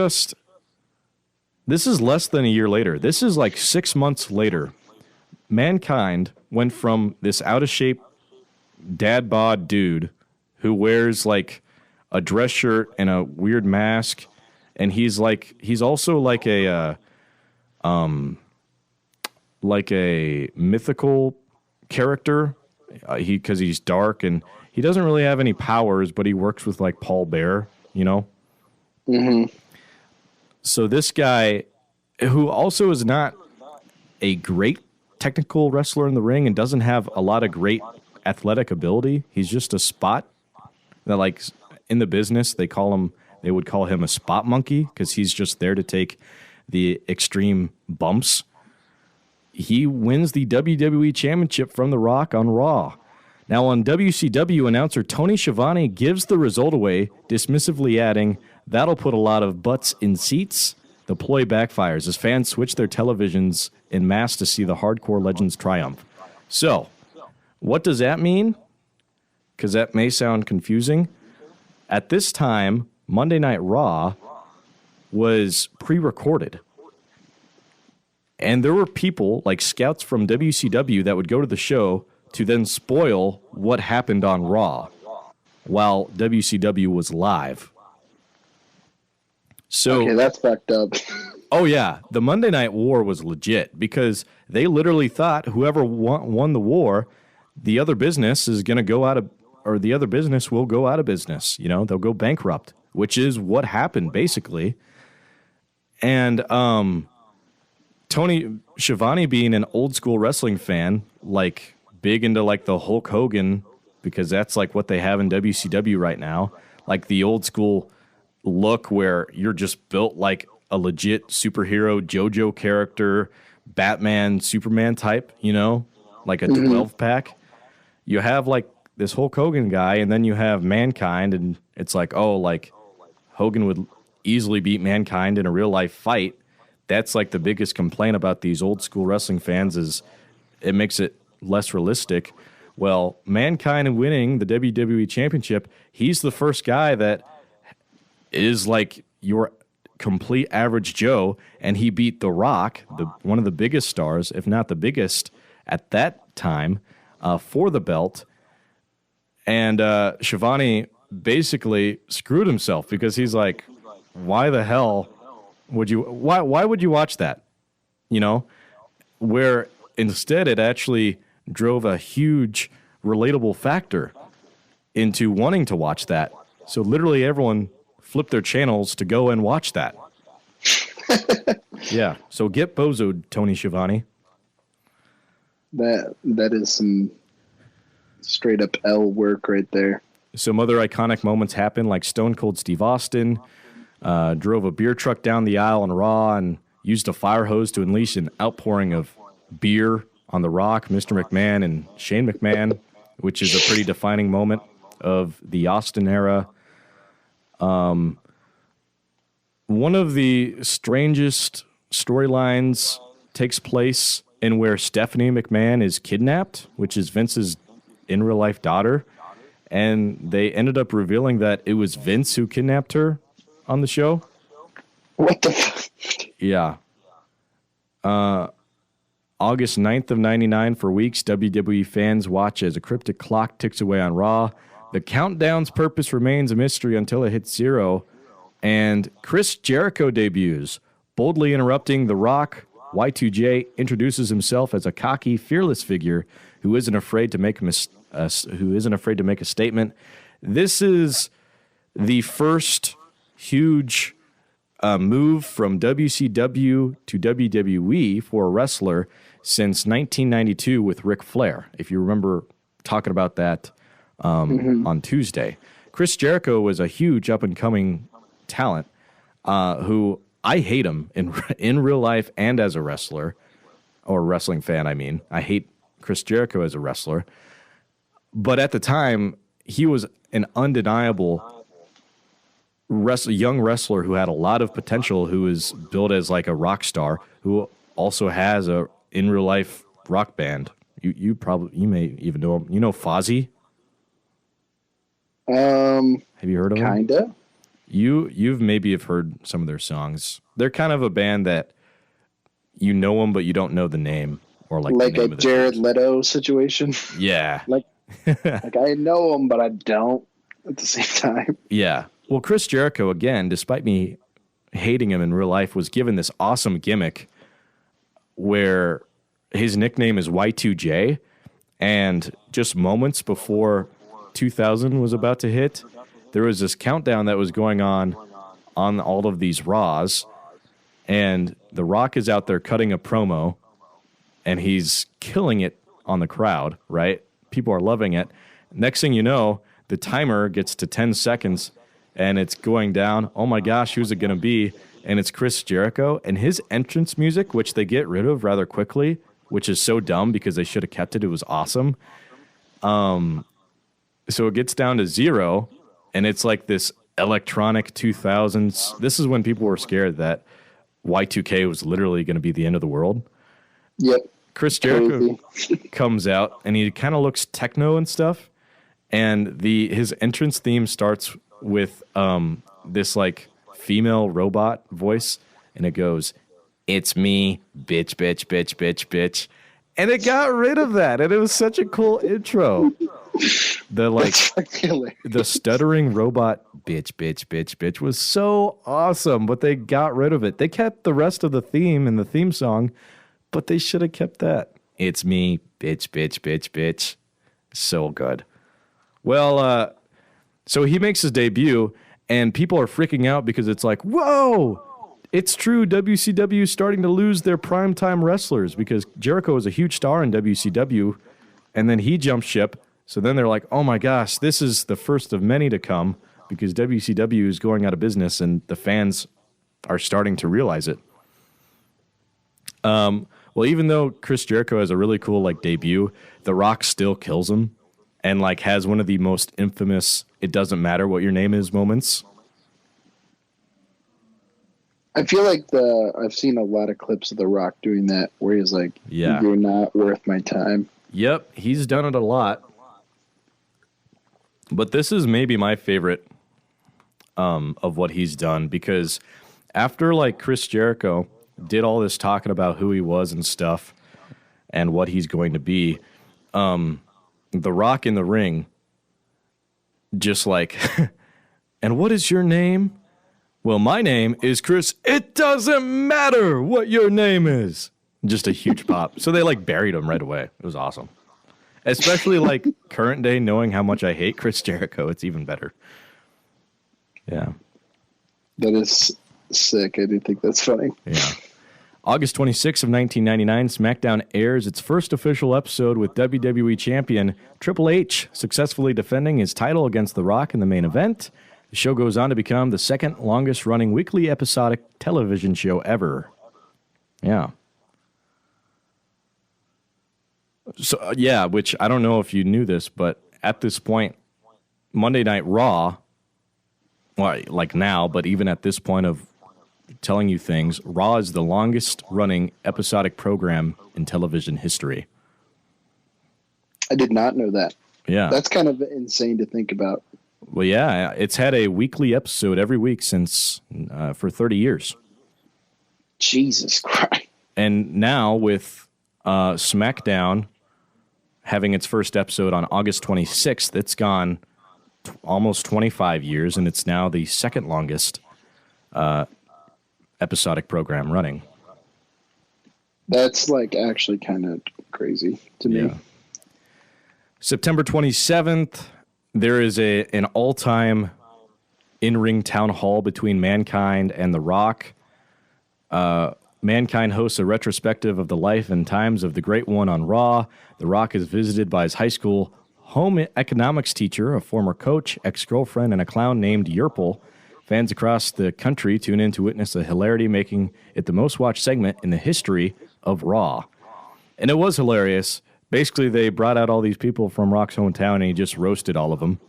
less than a year later. This is like 6 months later. Mankind went from this out-of-shape dad bod dude who wears like a dress shirt and a weird mask, and he's also like a mythical character. Because he's dark and he doesn't really have any powers, but he works with like Paul Bear, you know? Mm-hmm. So this guy, who also is not a great technical wrestler in the ring and doesn't have a lot of great athletic ability, he's just a spot that, like, in the business, they would call him a spot monkey because he's just there to take the extreme bumps. He wins the WWE Championship from The Rock on Raw. Now on WCW, announcer Tony Schiavone gives the result away, dismissively adding, "That'll put a lot of butts in seats." The ploy backfires as fans switch their televisions en masse to see the hardcore legends triumph. So, what does that mean? Because that may sound confusing. At this time, Monday Night Raw was pre-recorded. And there were people, like scouts from WCW, that would go to the show to then spoil what happened on Raw while WCW was live. So, okay, that's fucked up. Oh, yeah. The Monday Night War was legit because they literally thought whoever won the war, the other business is going to go out of, or the other business will go out of business. You know, they'll go bankrupt, which is what happened, basically. And, Tony Schiavone, being an old school wrestling fan, like big into like the Hulk Hogan, because that's like what they have in WCW right now, like the old school look where you're just built like a legit superhero JoJo character, Batman, Superman type, you know, like a 12 pack. You have like this Hulk Hogan guy, and then you have Mankind, and it's like, oh, like Hogan would easily beat Mankind in a real life fight. That's like the biggest complaint about these old school wrestling fans is it makes it less realistic. Well, Mankind winning the WWE Championship, he's the first guy that is like your complete average Joe, and he beat The Rock, one of the biggest stars, if not the biggest at that time, for the belt. And Schiavone basically screwed himself because he's like, why the hell why would you watch that? You know, where instead it actually drove a huge relatable factor into wanting to watch that. So literally everyone flipped their channels to go and watch that. Yeah. So get bozoed, Tony Schiavone. That is some straight up L work right there. Some other iconic moments happen, like Stone Cold Steve Austin drove a beer truck down the aisle on Raw and used a fire hose to unleash an outpouring of beer on The Rock, Mr. McMahon, and Shane McMahon, which is a pretty defining moment of the Austin era. one of the strangest storylines takes place in where Stephanie McMahon is kidnapped, which is Vince's in real life daughter. And they ended up revealing that it was Vince who kidnapped her on the show. What the fuck? Yeah. August 9th of 99 for weeks, WWE fans watch as a cryptic clock ticks away on Raw. The countdown's purpose remains a mystery until it hits 0. And Chris Jericho debuts, boldly interrupting The Rock. Y2J introduces himself as a cocky, fearless figure who isn't afraid to make a statement. This is the first huge move from WCW to WWE for a wrestler since 1992 with Ric Flair. If you remember talking about that on Tuesday, Chris Jericho was a huge up-and-coming talent who I hate him in real life and as a wrestler, or wrestling fan, I mean. I hate Chris Jericho as a wrestler. But at the time, he was an undeniable young wrestler who had a lot of potential, who was built as like a rock star, who also has a in real life rock band. You may even know him. You know Fozzy? Have you heard of him? Kinda. You've maybe have heard some of their songs. They're kind of a band that you know them, but you don't know the name or like the name a of Jared Leto situation. Yeah. like I know him, but I don't at the same time. Yeah. Well, Chris Jericho, again, despite me hating him in real life, was given this awesome gimmick where his nickname is Y2J, and just moments before 2000 was about to hit, there was this countdown that was going on all of these Raws, and The Rock is out there cutting a promo, and he's killing it on the crowd, right? People are loving it. Next thing you know, the timer gets to 10 seconds, and it's going down. Oh my gosh, who's it going to be? And it's Chris Jericho, and his entrance music, which they get rid of rather quickly, which is so dumb because they should have kept it. It was awesome. So it gets down to 0, and it's like this electronic 2000s. This is when people were scared that Y2K was literally going to be the end of the world. Yep. Chris Jericho comes out, and he kind of looks techno and stuff. And his entrance theme starts with this like female robot voice, and it goes, "It's me, bitch, bitch, bitch, bitch, bitch." And it got rid of that, and it was such a cool intro. The stuttering robot bitch, bitch, bitch, bitch was so awesome, but they got rid of it. They kept the rest of the theme and the theme song, but they should have kept that. It's me, bitch, bitch, bitch, bitch. So good. Well, so he makes his debut, and people are freaking out because it's like, whoa, it's true. WCW is starting to lose their primetime wrestlers because Jericho was a huge star in WCW, and then he jumped ship. So then they're like, oh my gosh, this is the first of many to come because WCW is going out of business, and the fans are starting to realize it. Well, even though Chris Jericho has a really cool like debut, The Rock still kills him and like has one of the most infamous "it doesn't matter what your name is" moments. I feel like I've seen a lot of clips of The Rock doing that where he's like, yeah, "You're not worth my time." Yep, he's done it a lot. But this is maybe my favorite of what he's done, because after like Chris Jericho did all this talking about who he was and stuff and what he's going to be, The Rock in the ring just like, "And what is your name?" "Well, my name is Chris." "It doesn't matter what your name is." Just a huge pop. So they like buried him right away. It was awesome. Especially like current day, knowing how much I hate Chris Jericho, it's even better. Yeah. That is sick. I do think that's funny. Yeah. August 26th of 1999, SmackDown airs its first official episode with WWE Champion Triple H successfully defending his title against The Rock in the main event. The show goes on to become the second longest running weekly episodic television show ever. Yeah. So, which I don't know if you knew this, but at this point, Monday Night Raw, well, like now, but even at this point of telling you things. Raw is the longest running episodic program in television history. I did not know that. Yeah. That's kind of insane to think about. Well, yeah, it's had a weekly episode every week since for 30 years. Jesus Christ. And now with SmackDown having its first episode on August 26th, it's gone almost 25 years, and it's now the second longest episodic program running. That's like actually kind of crazy to me. September 27th, there is an all-time in-ring town hall between Mankind and The Rock. Mankind hosts a retrospective of the life and times of the Great One on Raw. The Rock is visited by his high school home economics teacher, a former coach, ex-girlfriend, and a clown named Yerple. Fans across the country tune in to witness the hilarity, making it the most watched segment in the history of Raw. And it was hilarious. Basically, they brought out all these people from Rock's hometown, and he just roasted all of them.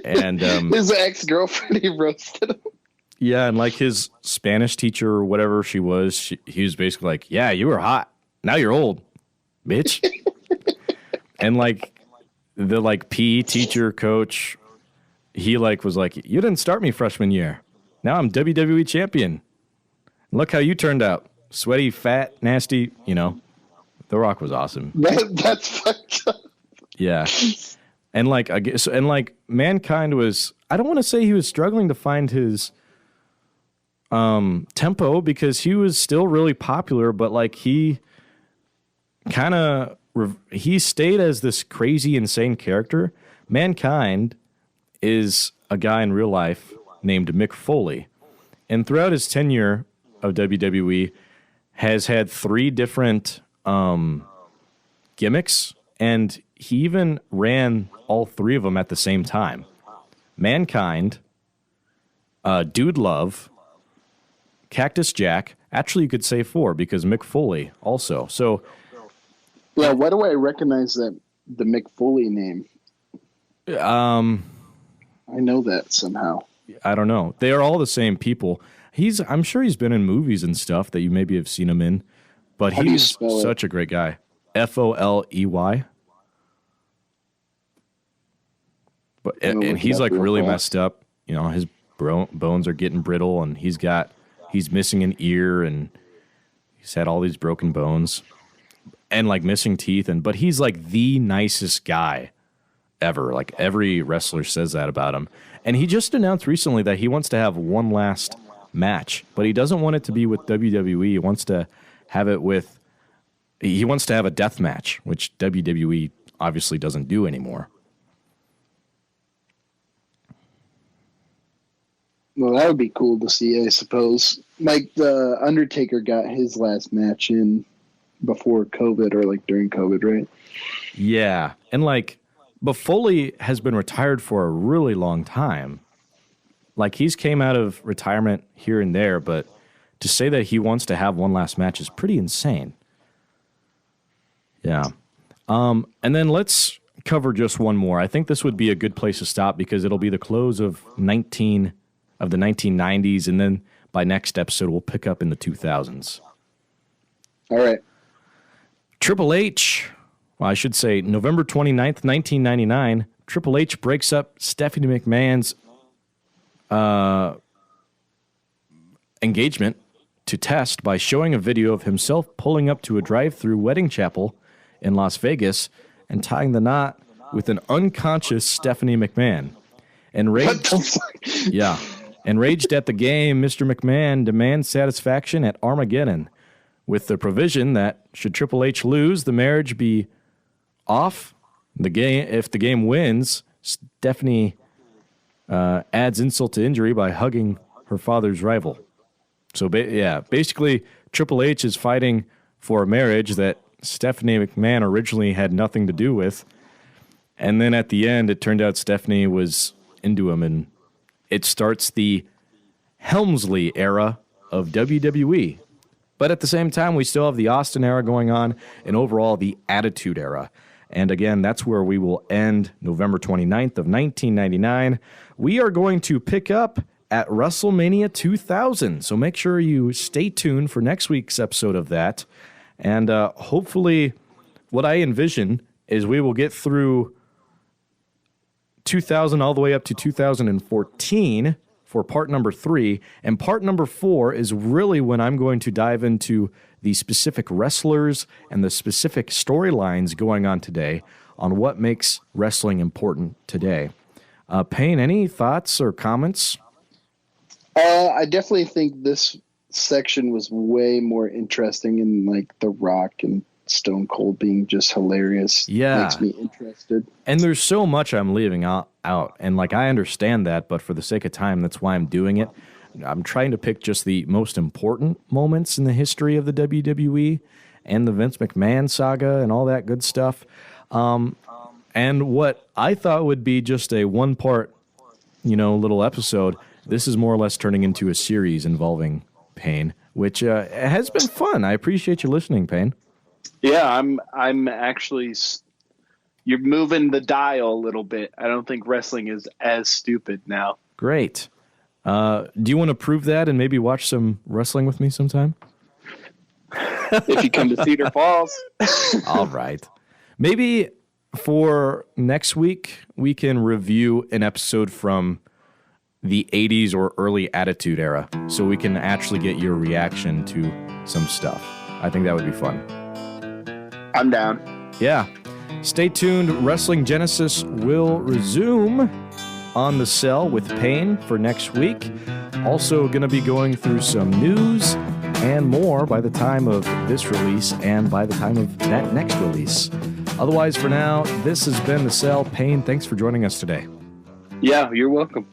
And his ex-girlfriend, he roasted him. Yeah, and like his Spanish teacher or whatever she was, he was basically like, yeah, you were hot. Now you're old, bitch. And like the PE teacher coach, he was like, you didn't start me freshman year. Now I'm WWE champion. Look how you turned out. Sweaty, fat, nasty, The Rock was awesome. That's fucked up. Yeah. And Mankind was, I don't want to say he was struggling to find his tempo, because he was still really popular, but he he stayed as this crazy, insane character. Mankind is a guy in real life named Mick Foley, and throughout his tenure of WWE has had 3 different gimmicks, and he even ran all 3 of them at the same time. Mankind, Dude Love, Cactus Jack. Actually, you could say 4 because Mick Foley also. So, yeah, why do I recognize the Mick Foley name? I know that somehow. I don't know. They are all the same people. I'm sure he's been in movies and stuff that you maybe have seen him in, but he's such a great guy. Foley. But and he's really messed up. His bones are getting brittle, and he's missing an ear, and he's had all these broken bones and missing teeth, but he's the nicest guy ever. Every wrestler says that about him. And he just announced recently that he wants to have one last match, but he doesn't want it to be with WWE. He wants to have a death match, which WWE obviously doesn't do anymore. Well, that would be cool to see, I suppose. The Undertaker got his last match in before COVID or during COVID, right? Yeah. And but Foley has been retired for a really long time. He's came out of retirement here and there, but to say that he wants to have one last match is pretty insane. Yeah. And then let's cover just one more. I think this would be a good place to stop because it'll be the close of the 1990s, and then by next episode we'll pick up in the 2000s. All right. Triple H, well, I should say November 29th, 1999, Triple H breaks up Stephanie McMahon's engagement to Test by showing a video of himself pulling up to a drive-through wedding chapel in Las Vegas and tying the knot with an unconscious Stephanie McMahon. Enraged at the game, Mr. McMahon demands satisfaction at Armageddon, with the provision that should Triple H lose, the marriage be off. If the game wins, Stephanie adds insult to injury by hugging her father's rival. So, basically, Triple H is fighting for a marriage that Stephanie McMahon originally had nothing to do with. And then at the end, it turned out Stephanie was into him, and it starts the Helmsley era of WWE. But at the same time, we still have the Austin era going on, and overall the Attitude era. And again, that's where we will end November 29th of 1999. We are going to pick up at WrestleMania 2000. So make sure you stay tuned for next week's episode of that. And hopefully what I envision is we will get through 2000 all the way up to 2014 for part number 3. And part number 4 is really when I'm going to dive into the specific wrestlers and the specific storylines going on today on what makes wrestling important today. Payne, any thoughts or comments? I definitely think this section was way more interesting in like The Rock and Stone Cold being just hilarious. Yeah. Makes me interested. And there's so much I'm leaving out. And like, I understand that, but for the sake of time, that's why I'm doing it. I'm trying to pick just the most important moments in the history of the WWE and the Vince McMahon saga and all that good stuff. And what I thought would be just a one-part, little episode, this is more or less turning into a series involving Payne, which has been fun. I appreciate you listening, Payne. Yeah, I'm actually. You're moving the dial a little bit. I don't think wrestling is as stupid now. Great. Do you want to prove that and maybe watch some wrestling with me sometime? If you come to Cedar Falls. All right. Maybe for next week, we can review an episode from the 80s or early Attitude Era, so we can actually get your reaction to some stuff. I think that would be fun. I'm down. Yeah. Stay tuned. Wrestling Genesis will resume on the cell with Payne for next week. Also going to be going through some news and more by the time of this release and by the time of that next release. Otherwise, for now, this has been The Cell. Payne, thanks for joining us today. Yeah, you're welcome.